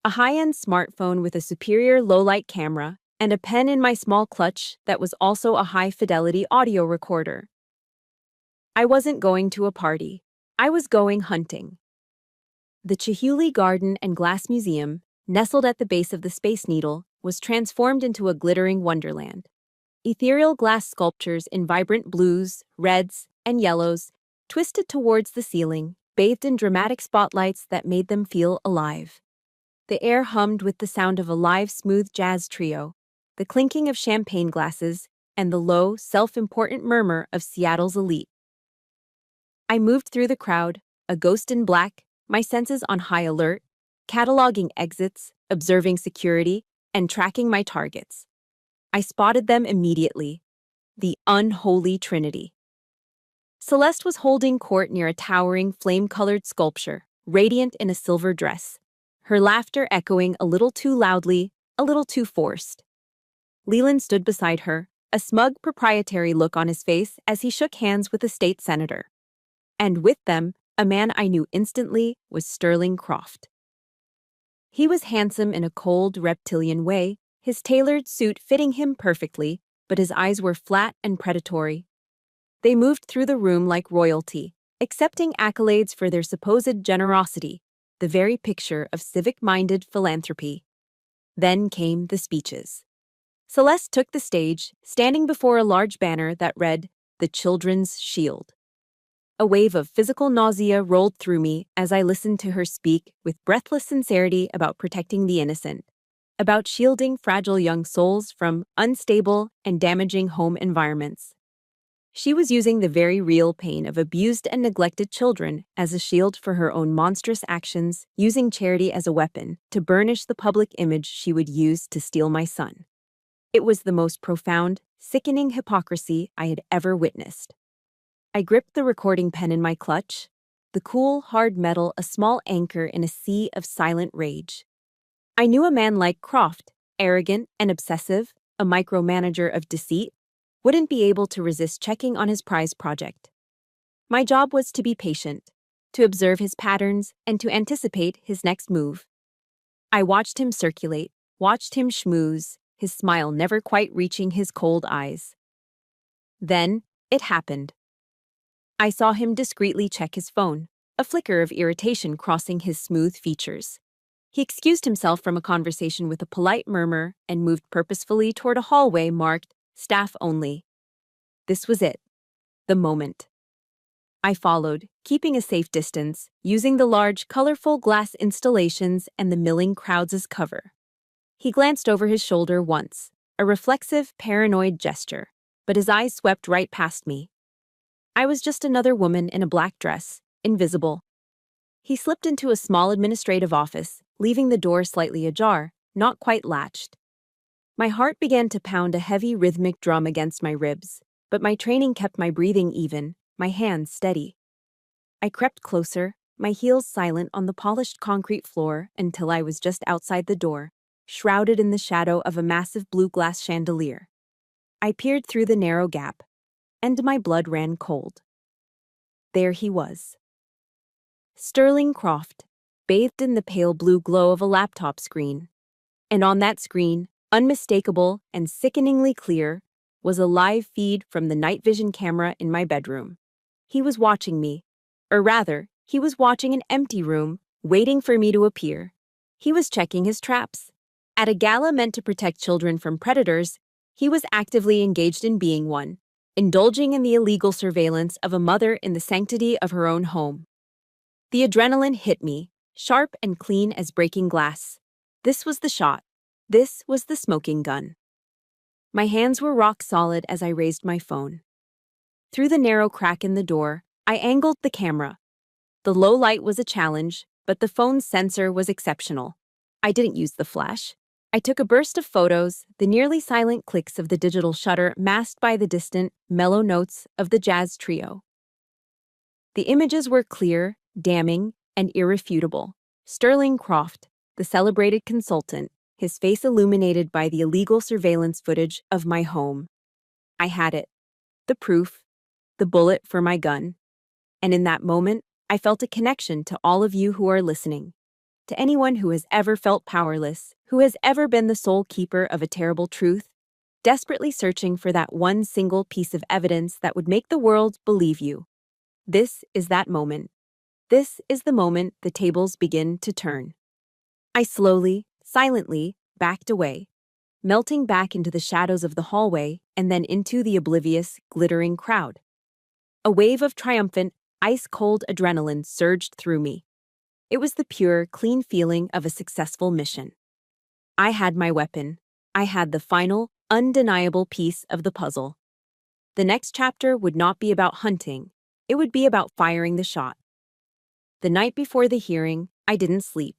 A high-end smartphone with a superior low-light camera and a pen in my small clutch that was also a high-fidelity audio recorder. I wasn't going to a party. I was going hunting. The Chihuly Garden and Glass Museum, nestled at the base of the Space Needle, was transformed into a glittering wonderland. Ethereal glass sculptures in vibrant blues, reds, and yellows twisted towards the ceiling, bathed in dramatic spotlights that made them feel alive. The air hummed with the sound of a live, smooth jazz trio, the clinking of champagne glasses, and the low, self-important murmur of Seattle's elite. I moved through the crowd, a ghost in black, my senses on high alert, cataloging exits, observing security, and tracking my targets. I spotted them immediately. The unholy trinity. Celeste was holding court near a towering, flame-colored sculpture, radiant in a silver dress, her laughter echoing a little too loudly, a little too forced. Leland stood beside her, a smug, proprietary look on his face as he shook hands with a state senator. And with them, a man I knew instantly was Sterling Croft. He was handsome in a cold, reptilian way, his tailored suit fitting him perfectly, but his eyes were flat and predatory. They moved through the room like royalty, accepting accolades for their supposed generosity, the very picture of civic-minded philanthropy. Then came the speeches. Celeste took the stage, standing before a large banner that read, "The Children's Shield." A wave of physical nausea rolled through me as I listened to her speak with breathless sincerity about protecting the innocent, about shielding fragile young souls from unstable and damaging home environments. She was using the very real pain of abused and neglected children as a shield for her own monstrous actions, using charity as a weapon to burnish the public image she would use to steal my son. It was the most profound, sickening hypocrisy I had ever witnessed. I gripped the recording pen in my clutch, the cool, hard metal a small anchor in a sea of silent rage. I knew a man like Croft, arrogant and obsessive, a micromanager of deceit, wouldn't be able to resist checking on his prize project. My job was to be patient, to observe his patterns, and to anticipate his next move. I watched him circulate, watched him schmooze, his smile never quite reaching his cold eyes. Then, it happened. I saw him discreetly check his phone, a flicker of irritation crossing his smooth features. He excused himself from a conversation with a polite murmur and moved purposefully toward a hallway marked "Staff Only." This was it. The moment. I followed, keeping a safe distance, using the large, colorful glass installations and the milling crowds as cover. He glanced over his shoulder once, a reflexive, paranoid gesture, but his eyes swept right past me. I was just another woman in a black dress, invisible. He slipped into a small administrative office, leaving the door slightly ajar, not quite latched. My heart began to pound a heavy rhythmic drum against my ribs, but my training kept my breathing even, my hands steady. I crept closer, my heels silent on the polished concrete floor until I was just outside the door, shrouded in the shadow of a massive blue glass chandelier. I peered through the narrow gap, and my blood ran cold. There he was. Sterling Croft, bathed in the pale blue glow of a laptop screen. And on that screen, unmistakable and sickeningly clear, was a live feed from the night vision camera in my bedroom. He was watching me, or rather, he was watching an empty room, waiting for me to appear. He was checking his traps. At a gala meant to protect children from predators, he was actively engaged in being one, indulging in the illegal surveillance of a mother in the sanctity of her own home. The adrenaline hit me, sharp and clean as breaking glass. This was the shot. This was the smoking gun. My hands were rock solid as I raised my phone. Through the narrow crack in the door, I angled the camera. The low light was a challenge, but the phone's sensor was exceptional. I didn't use the flash. I took a burst of photos, the nearly silent clicks of the digital shutter masked by the distant, mellow notes of the jazz trio. The images were clear, damning, and irrefutable. Sterling Croft, the celebrated consultant, his face illuminated by the illegal surveillance footage of my home. I had it. The proof. The bullet for my gun. And in that moment, I felt a connection to all of you who are listening. To anyone who has ever felt powerless, who has ever been the sole keeper of a terrible truth, desperately searching for that one single piece of evidence that would make the world believe you. This is that moment. This is the moment the tables begin to turn. I slowly, silently, backed away, melting back into the shadows of the hallway and then into the oblivious, glittering crowd. A wave of triumphant ice-cold adrenaline surged through me. It was the pure, clean feeling of a successful mission. I had my weapon. I had the final, undeniable piece of the puzzle. The next chapter would not be about hunting. It would be about firing the shot. The night before the hearing, I didn't sleep.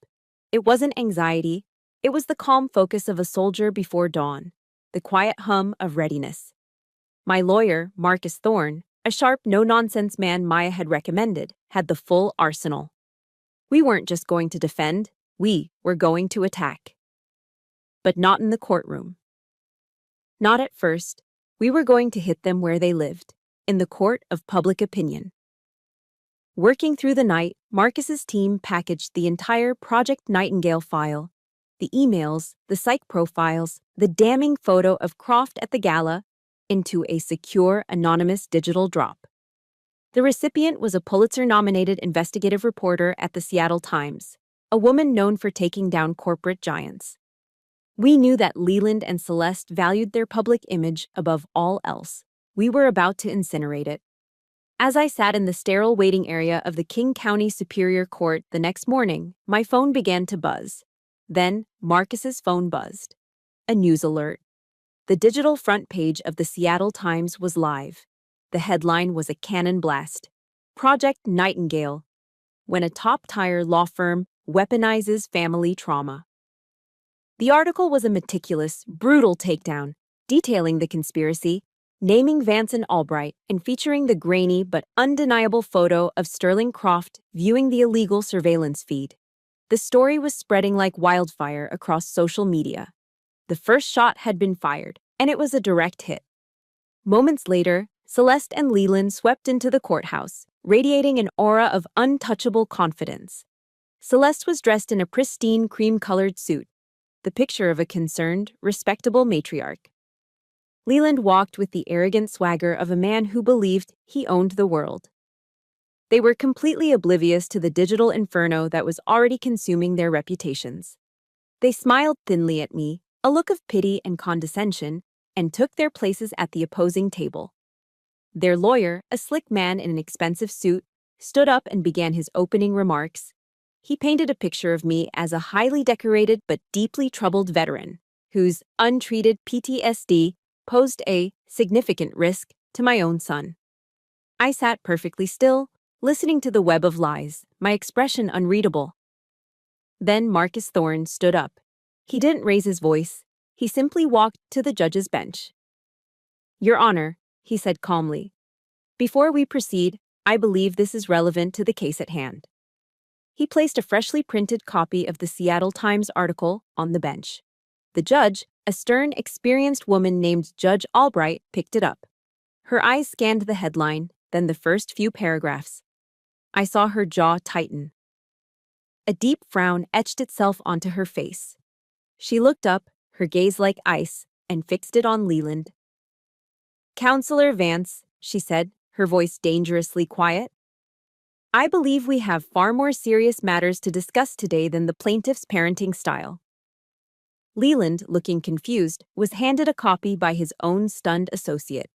It wasn't anxiety. It was the calm focus of a soldier before dawn, the quiet hum of readiness. My lawyer, Marcus Thorne, a sharp, no-nonsense man Maya had recommended, had the full arsenal. We weren't just going to defend, we were going to attack. But not in the courtroom. Not at first. We were going to hit them where they lived, in the court of public opinion. Working through the night, Marcus's team packaged the entire Project Nightingale file, the emails, the psych profiles, the damning photo of Croft at the gala, into a secure, anonymous digital drop. The recipient was a Pulitzer-nominated investigative reporter at the Seattle Times, a woman known for taking down corporate giants. We knew that Leland and Celeste valued their public image above all else. We were about to incinerate it. As I sat in the sterile waiting area of the King County Superior Court the next morning, my phone began to buzz. Then, Marcus's phone buzzed. A news alert. The digital front page of the Seattle Times was live. The headline was a cannon blast. Project Nightingale. When a top-tier law firm weaponizes family trauma. The article was a meticulous, brutal takedown, detailing the conspiracy, naming Vance and Albright, and featuring the grainy but undeniable photo of Sterling Croft viewing the illegal surveillance feed. The story was spreading like wildfire across social media. The first shot had been fired, and it was a direct hit. Moments later, Celeste and Leland swept into the courthouse, radiating an aura of untouchable confidence. Celeste was dressed in a pristine cream-colored suit, the picture of a concerned, respectable matriarch. Leland walked with the arrogant swagger of a man who believed he owned the world. They were completely oblivious to the digital inferno that was already consuming their reputations. They smiled thinly at me, a look of pity and condescension, and took their places at the opposing table. Their lawyer, a slick man in an expensive suit, stood up and began his opening remarks. He painted a picture of me as a highly decorated but deeply troubled veteran, whose untreated PTSD posed a significant risk to my own son. I sat perfectly still, listening to the web of lies, my expression unreadable. Then Marcus Thorne stood up. He didn't raise his voice. He simply walked to the judge's bench. "Your Honor," he said calmly, "before we proceed, I believe this is relevant to the case at hand." He placed a freshly printed copy of the Seattle Times article on the bench. The judge, a stern, experienced woman named Judge Albright, picked it up. Her eyes scanned the headline, then the first few paragraphs. I saw her jaw tighten. A deep frown etched itself onto her face. She looked up, her gaze like ice, and fixed it on Leland. "Counselor Vance," she said, her voice dangerously quiet, "I believe we have far more serious matters to discuss today than the plaintiff's parenting style." Leland, looking confused, was handed a copy by his own stunned associate.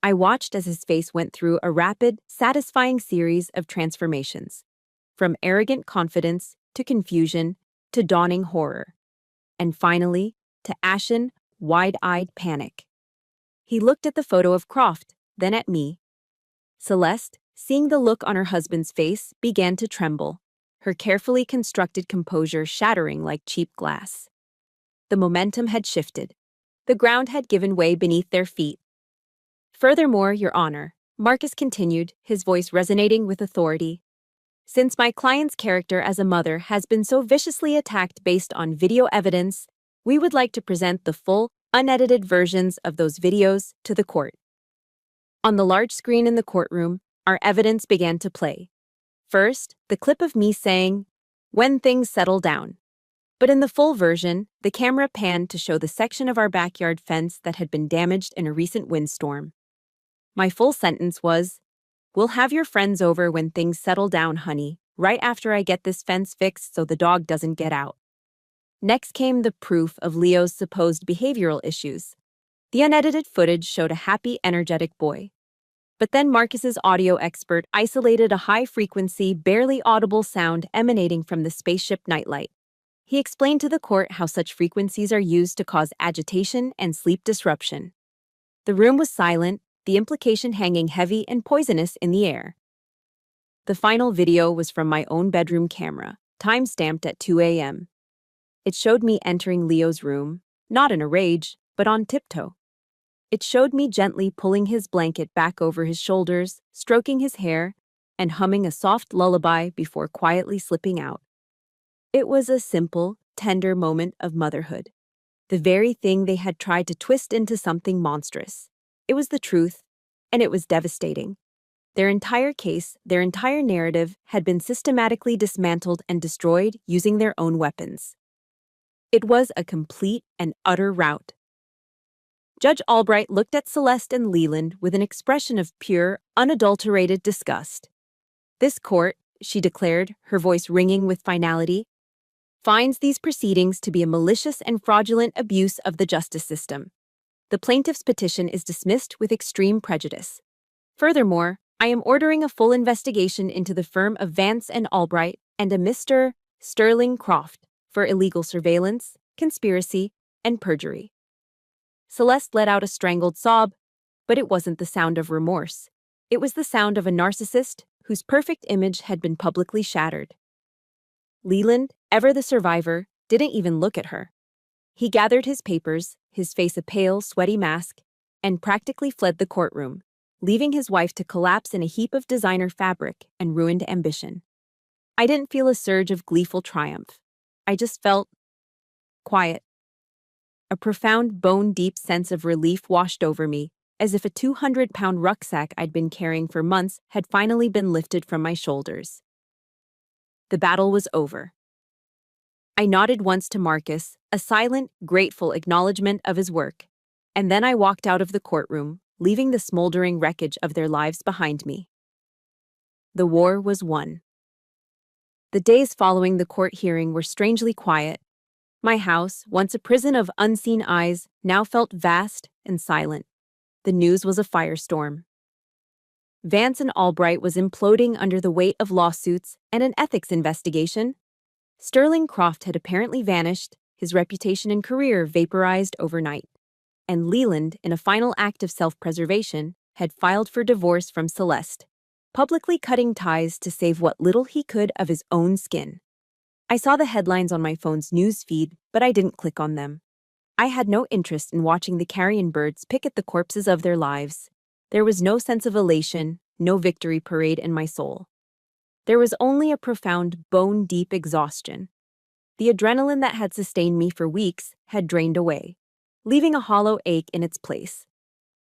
I watched as his face went through a rapid, satisfying series of transformations, from arrogant confidence to confusion to dawning horror, and finally to ashen, wide-eyed panic. He looked at the photo of Croft, then at me. Celeste, seeing the look on her husband's face, began to tremble, her carefully constructed composure shattering like cheap glass. The momentum had shifted. The ground had given way beneath their feet. "Furthermore, Your Honor," Marcus continued, his voice resonating with authority, "since my client's character as a mother has been so viciously attacked based on video evidence, we would like to present the full, unedited versions of those videos to the court." On the large screen in the courtroom, our evidence began to play. First, the clip of me saying, "When things settle down." But in the full version, the camera panned to show the section of our backyard fence that had been damaged in a recent windstorm. My full sentence was, "We'll have your friends over when things settle down, honey, right after I get this fence fixed so the dog doesn't get out." Next came the proof of Leo's supposed behavioral issues. The unedited footage showed a happy, energetic boy. But then Marcus's audio expert isolated a high-frequency, barely audible sound emanating from the spaceship nightlight. He explained to the court how such frequencies are used to cause agitation and sleep disruption. The room was silent, the implication hanging heavy and poisonous in the air. The final video was from my own bedroom camera, time-stamped at 2 a.m. It showed me entering Leo's room, not in a rage, but on tiptoe. It showed me gently pulling his blanket back over his shoulders, stroking his hair, and humming a soft lullaby before quietly slipping out. It was a simple, tender moment of motherhood. The very thing they had tried to twist into something monstrous. It was the truth, and it was devastating. Their entire case, their entire narrative, had been systematically dismantled and destroyed using their own weapons. It was a complete and utter rout. Judge Albright looked at Celeste and Leland with an expression of pure, unadulterated disgust. "This court," she declared, her voice ringing with finality, "finds these proceedings to be a malicious and fraudulent abuse of the justice system. The plaintiff's petition is dismissed with extreme prejudice. Furthermore, I am ordering a full investigation into the firm of Vance and Albright and a Mr. Sterling Croft for illegal surveillance, conspiracy, and perjury." Celeste let out a strangled sob, but it wasn't the sound of remorse. It was the sound of a narcissist whose perfect image had been publicly shattered. Leland, ever the survivor, didn't even look at her. He gathered his papers, his face a pale, sweaty mask, and practically fled the courtroom, leaving his wife to collapse in a heap of designer fabric and ruined ambition. I didn't feel a surge of gleeful triumph. I just felt quiet. A profound, bone-deep sense of relief washed over me, as if a 200-pound rucksack I'd been carrying for months had finally been lifted from my shoulders. The battle was over. I nodded once to Marcus, a silent, grateful acknowledgement of his work, and then I walked out of the courtroom, leaving the smoldering wreckage of their lives behind me. The war was won. The days following the court hearing were strangely quiet. My house, once a prison of unseen eyes, now felt vast and silent. The news was a firestorm. Vance and Albright was imploding under the weight of lawsuits and an ethics investigation. Sterling Croft had apparently vanished, his reputation and career vaporized overnight. And Leland, in a final act of self-preservation, had filed for divorce from Celeste, publicly cutting ties to save what little he could of his own skin. I saw the headlines on my phone's news feed, but I didn't click on them. I had no interest in watching the carrion birds pick at the corpses of their lives. There was no sense of elation, no victory parade in my soul. There was only a profound, bone-deep exhaustion. The adrenaline that had sustained me for weeks had drained away, leaving a hollow ache in its place.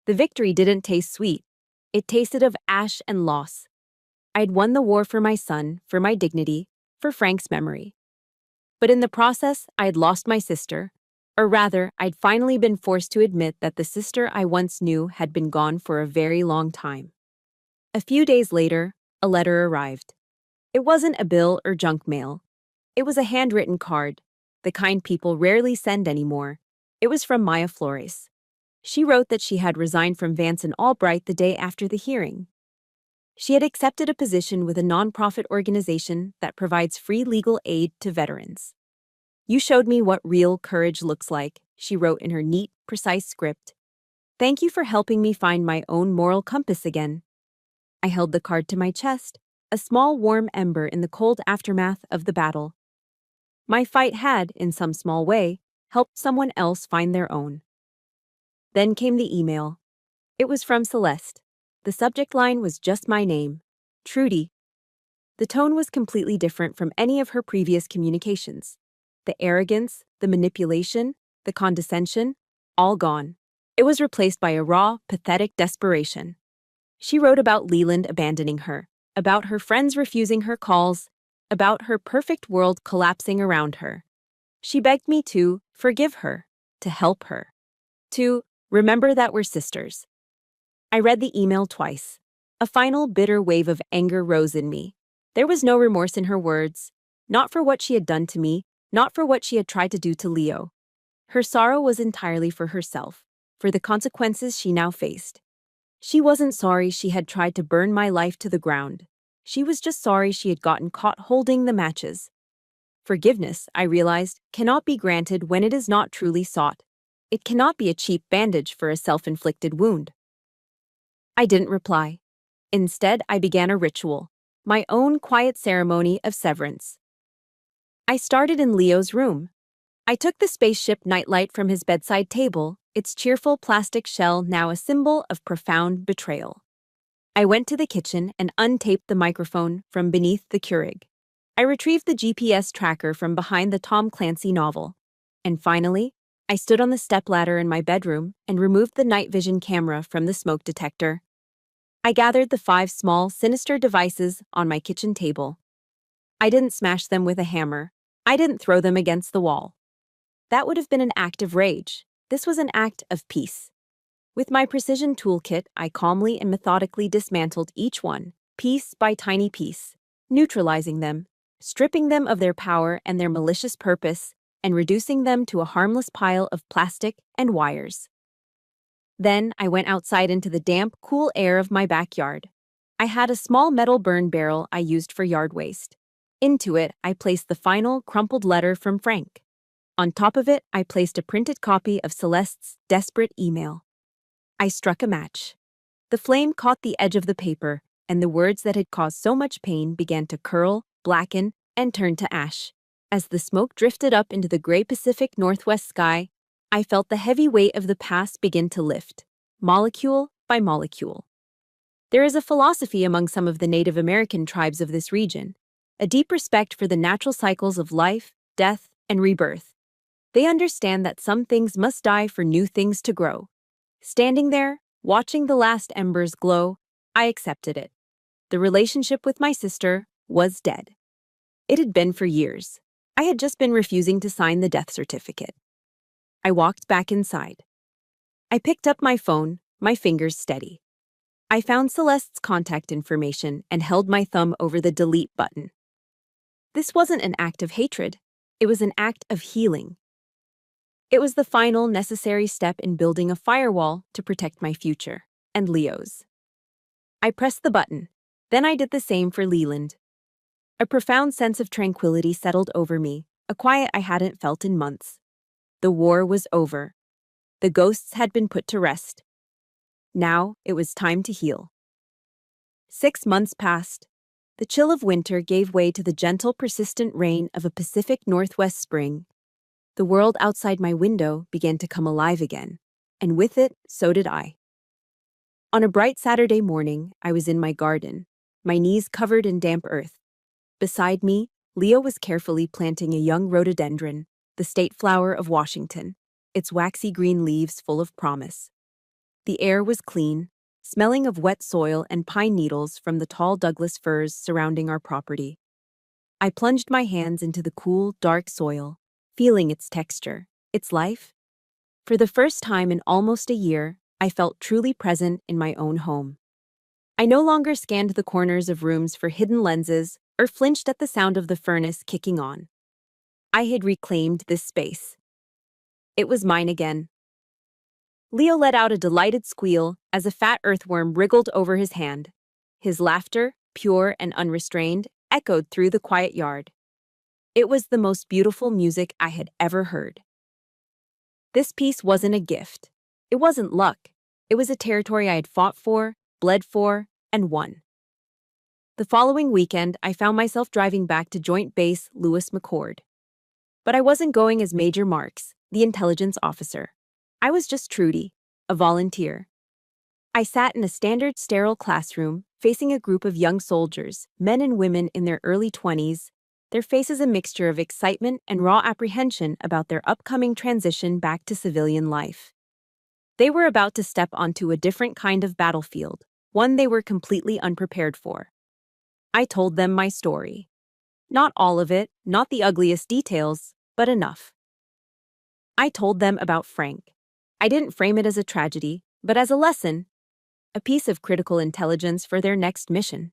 The victory didn't taste sweet. It tasted of ash and loss. I'd won the war for my son, for my dignity, for Frank's memory. But in the process, I had lost my sister, or rather, I'd finally been forced to admit that the sister I once knew had been gone for a very long time. A few days later, a letter arrived. It wasn't a bill or junk mail. It was a handwritten card, the kind people rarely send anymore. It was from Maya Flores. She wrote that she had resigned from Vance and Albright the day after the hearing. She had accepted a position with a nonprofit organization that provides free legal aid to veterans. "You showed me what real courage looks like," she wrote in her neat, precise script. "Thank you for helping me find my own moral compass again." I held the card to my chest, a small warm ember in the cold aftermath of the battle. My fight had, in some small way, helped someone else find their own. Then came the email. It was from Celeste. The subject line was just my name, Trudy. The tone was completely different from any of her previous communications. The arrogance, the manipulation, the condescension, all gone. It was replaced by a raw, pathetic desperation. She wrote about Leland abandoning her, about her friends refusing her calls, about her perfect world collapsing around her. She begged me to forgive her, to help her, to remember that we're sisters. I read the email twice. A final bitter wave of anger rose in me. There was no remorse in her words, not for what she had done to me, not for what she had tried to do to Leo. Her sorrow was entirely for herself, for the consequences she now faced. She wasn't sorry she had tried to burn my life to the ground. She was just sorry she had gotten caught holding the matches. Forgiveness, I realized, cannot be granted when it is not truly sought. It cannot be a cheap bandage for a self-inflicted wound. I didn't reply. Instead, I began a ritual, my own quiet ceremony of severance. I started in Leo's room. I took the spaceship nightlight from his bedside table, its cheerful plastic shell now a symbol of profound betrayal. I went to the kitchen and untaped the microphone from beneath the Keurig. I retrieved the GPS tracker from behind the Tom Clancy novel. And finally, I stood on the stepladder in my bedroom and removed the night vision camera from the smoke detector. I gathered the 5 small, sinister devices on my kitchen table. I didn't smash them with a hammer. I didn't throw them against the wall. That would have been an act of rage. This was an act of peace. With my precision toolkit, I calmly and methodically dismantled each one, piece by tiny piece, neutralizing them, stripping them of their power and their malicious purpose, and reducing them to a harmless pile of plastic and wires. Then I went outside into the damp, cool air of my backyard. I had a small metal burn barrel I used for yard waste. Into it, I placed the final, crumpled letter from Frank. On top of it, I placed a printed copy of Celeste's desperate email. I struck a match. The flame caught the edge of the paper, and the words that had caused so much pain began to curl, blacken, and turn to ash. As the smoke drifted up into the gray Pacific Northwest sky, I felt the heavy weight of the past begin to lift, molecule by molecule. There is a philosophy among some of the Native American tribes of this region, a deep respect for the natural cycles of life, death, and rebirth. They understand that some things must die for new things to grow. Standing there, watching the last embers glow, I accepted it. The relationship with my sister was dead. It had been for years. I had just been refusing to sign the death certificate. I walked back inside. I picked up my phone, my fingers steady. I found Celeste's contact information and held my thumb over the delete button. This wasn't an act of hatred. It was an act of healing. It was the final necessary step in building a firewall to protect my future, and Leo's. I pressed the button. Then I did the same for Leland. A profound sense of tranquility settled over me, a quiet I hadn't felt in months. The war was over. The ghosts had been put to rest. Now it was time to heal. 6 months passed. The chill of winter gave way to the gentle, persistent rain of a Pacific Northwest spring. The world outside my window began to come alive again, and with it, so did I. On a bright Saturday morning, I was in my garden, my knees covered in damp earth. Beside me, Leo was carefully planting a young rhododendron, the state flower of Washington, its waxy green leaves full of promise. The air was clean, smelling of wet soil and pine needles from the tall Douglas firs surrounding our property. I plunged my hands into the cool, dark soil, feeling its texture, its life. For the first time in almost a year, I felt truly present in my own home. I no longer scanned the corners of rooms for hidden lenses or flinched at the sound of the furnace kicking on. I had reclaimed this space. It was mine again. Leo let out a delighted squeal as a fat earthworm wriggled over his hand. His laughter, pure and unrestrained, echoed through the quiet yard. It was the most beautiful music I had ever heard. This piece wasn't a gift. It wasn't luck. It was a territory I had fought for, bled for, and won. The following weekend, I found myself driving back to Joint Base Lewis McChord. But I wasn't going as Major Marks, the intelligence officer. I was just Trudy, a volunteer. I sat in a standard sterile classroom, facing a group of young soldiers, men and women in their early 20s, their faces a mixture of excitement and raw apprehension about their upcoming transition back to civilian life. They were about to step onto a different kind of battlefield, one they were completely unprepared for. I told them my story. Not all of it, not the ugliest details, but enough. I told them about Frank. I didn't frame it as a tragedy, but as a lesson, a piece of critical intelligence for their next mission.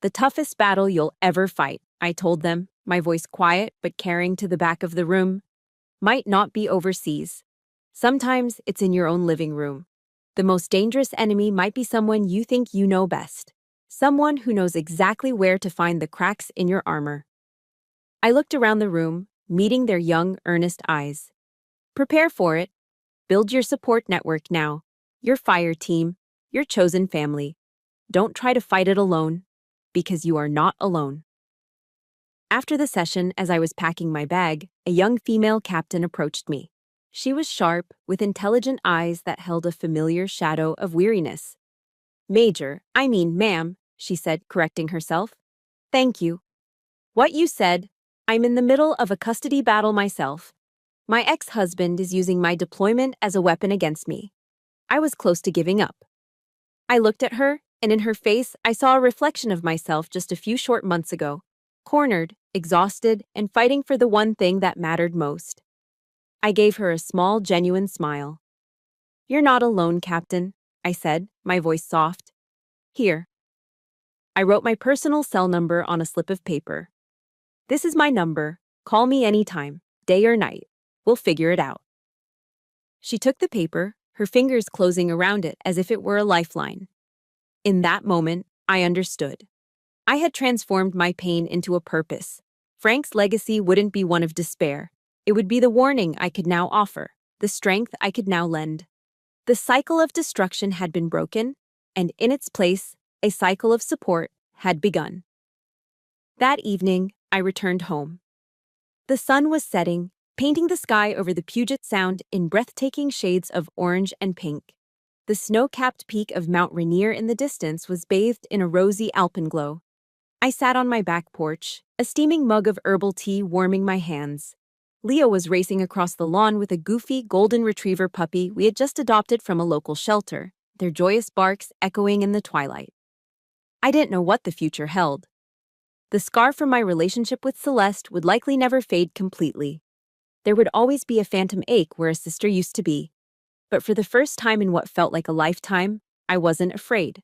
The toughest battle you'll ever fight, I told them, my voice quiet but carrying to the back of the room, might not be overseas. Sometimes it's in your own living room. The most dangerous enemy might be someone you think you know best. Someone who knows exactly where to find the cracks in your armor. I looked around the room, meeting their young, earnest eyes. Prepare for it. Build your support network now. Your fire team, your chosen family. Don't try to fight it alone, because you are not alone. After the session, as I was packing my bag, a young female captain approached me. She was sharp, with intelligent eyes that held a familiar shadow of weariness. Ma'am, she said, correcting herself. Thank you. What you said, I'm in the middle of a custody battle myself. My ex-husband is using my deployment as a weapon against me. I was close to giving up. I looked at her, and in her face I saw a reflection of myself just a few short months ago, cornered, exhausted, and fighting for the one thing that mattered most. I gave her a small, genuine smile. You're not alone, Captain, I said, my voice soft. Here. I wrote my personal cell number on a slip of paper. This is my number. Call me anytime, day or night. We'll figure it out. She took the paper, her fingers closing around it as if it were a lifeline. In that moment, I understood. I had transformed my pain into a purpose. Frank's legacy wouldn't be one of despair. It would be the warning I could now offer, the strength I could now lend. The cycle of destruction had been broken, and in its place, a cycle of support had begun. That evening, I returned home. The sun was setting, painting the sky over the Puget Sound in breathtaking shades of orange and pink. The snow-capped peak of Mount Rainier in the distance was bathed in a rosy alpenglow. I sat on my back porch, a steaming mug of herbal tea warming my hands. Leo was racing across the lawn with a goofy golden retriever puppy we had just adopted from a local shelter, their joyous barks echoing in the twilight. I didn't know what the future held. The scar from my relationship with Celeste would likely never fade completely. There would always be a phantom ache where a sister used to be. But for the first time in what felt like a lifetime, I wasn't afraid.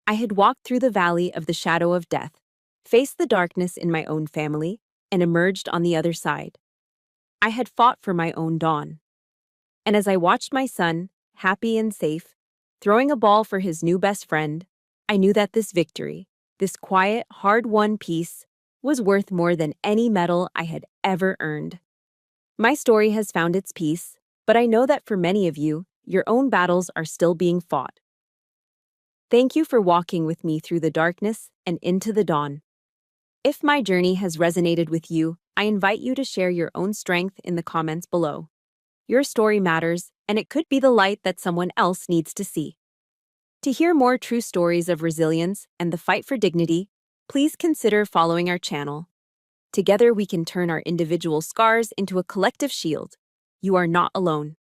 I had walked through the valley of the shadow of death, faced the darkness in my own family, and emerged on the other side. I had fought for my own dawn. And as I watched my son, happy and safe, throwing a ball for his new best friend, I knew that this victory, this quiet, hard-won peace, was worth more than any medal I had ever earned. My story has found its peace, but I know that for many of you, your own battles are still being fought. Thank you for walking with me through the darkness and into the dawn. If my journey has resonated with you, I invite you to share your own strength in the comments below. Your story matters, and it could be the light that someone else needs to see. To hear more true stories of resilience and the fight for dignity, please consider following our channel. Together we can turn our individual scars into a collective shield. You are not alone.